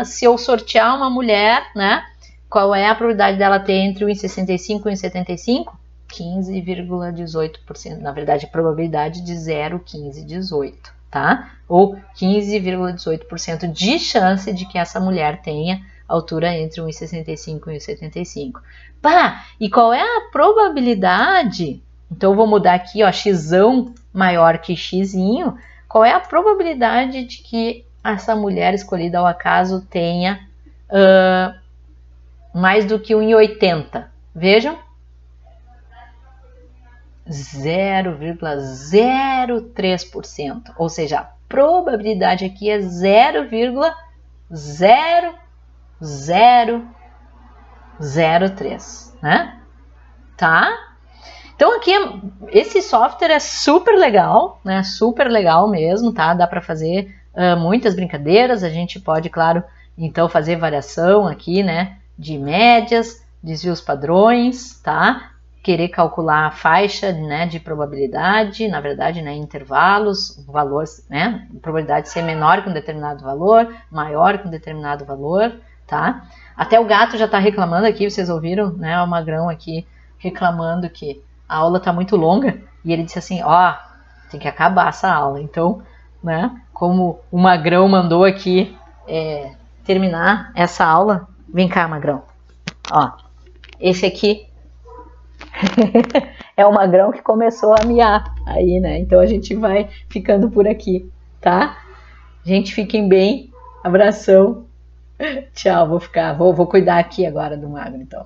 se eu sortear uma mulher, né, qual é a probabilidade dela ter entre 1,65 e 1,75? 15,18%, na verdade, a probabilidade de 0,1518, tá? Ou 15,18% de chance de que essa mulher tenha altura entre 1,65 e 1,75. E qual é a probabilidade? Então, eu vou mudar aqui, ó, xão maior que xzinho. Qual é a probabilidade de que essa mulher escolhida ao acaso tenha mais do que 1,80? Vejam. 0,03%, ou seja, a probabilidade aqui é 0,0003, né? Tá? Então aqui, esse software é super legal, né? Super legal mesmo, tá? Dá para fazer muitas brincadeiras, a gente pode, claro, então fazer variação aqui, né? De médias, desvios padrões, tá? Querer calcular a faixa, né, de probabilidade, na verdade, né, intervalos, valores, né, probabilidade de ser menor que um determinado valor, maior que um determinado valor, tá? Até o gato já tá reclamando aqui, vocês ouviram, né, o Magrão aqui reclamando que a aula tá muito longa, e ele disse assim, ó, tem que acabar essa aula. Então, né, como o Magrão mandou aqui terminar essa aula, vem cá, Magrão, ó, esse aqui é o Magrão que começou a miar aí, né? Então a gente vai ficando por aqui, tá? Gente, fiquem bem. Abração. Tchau, vou cuidar aqui agora do Magro, então.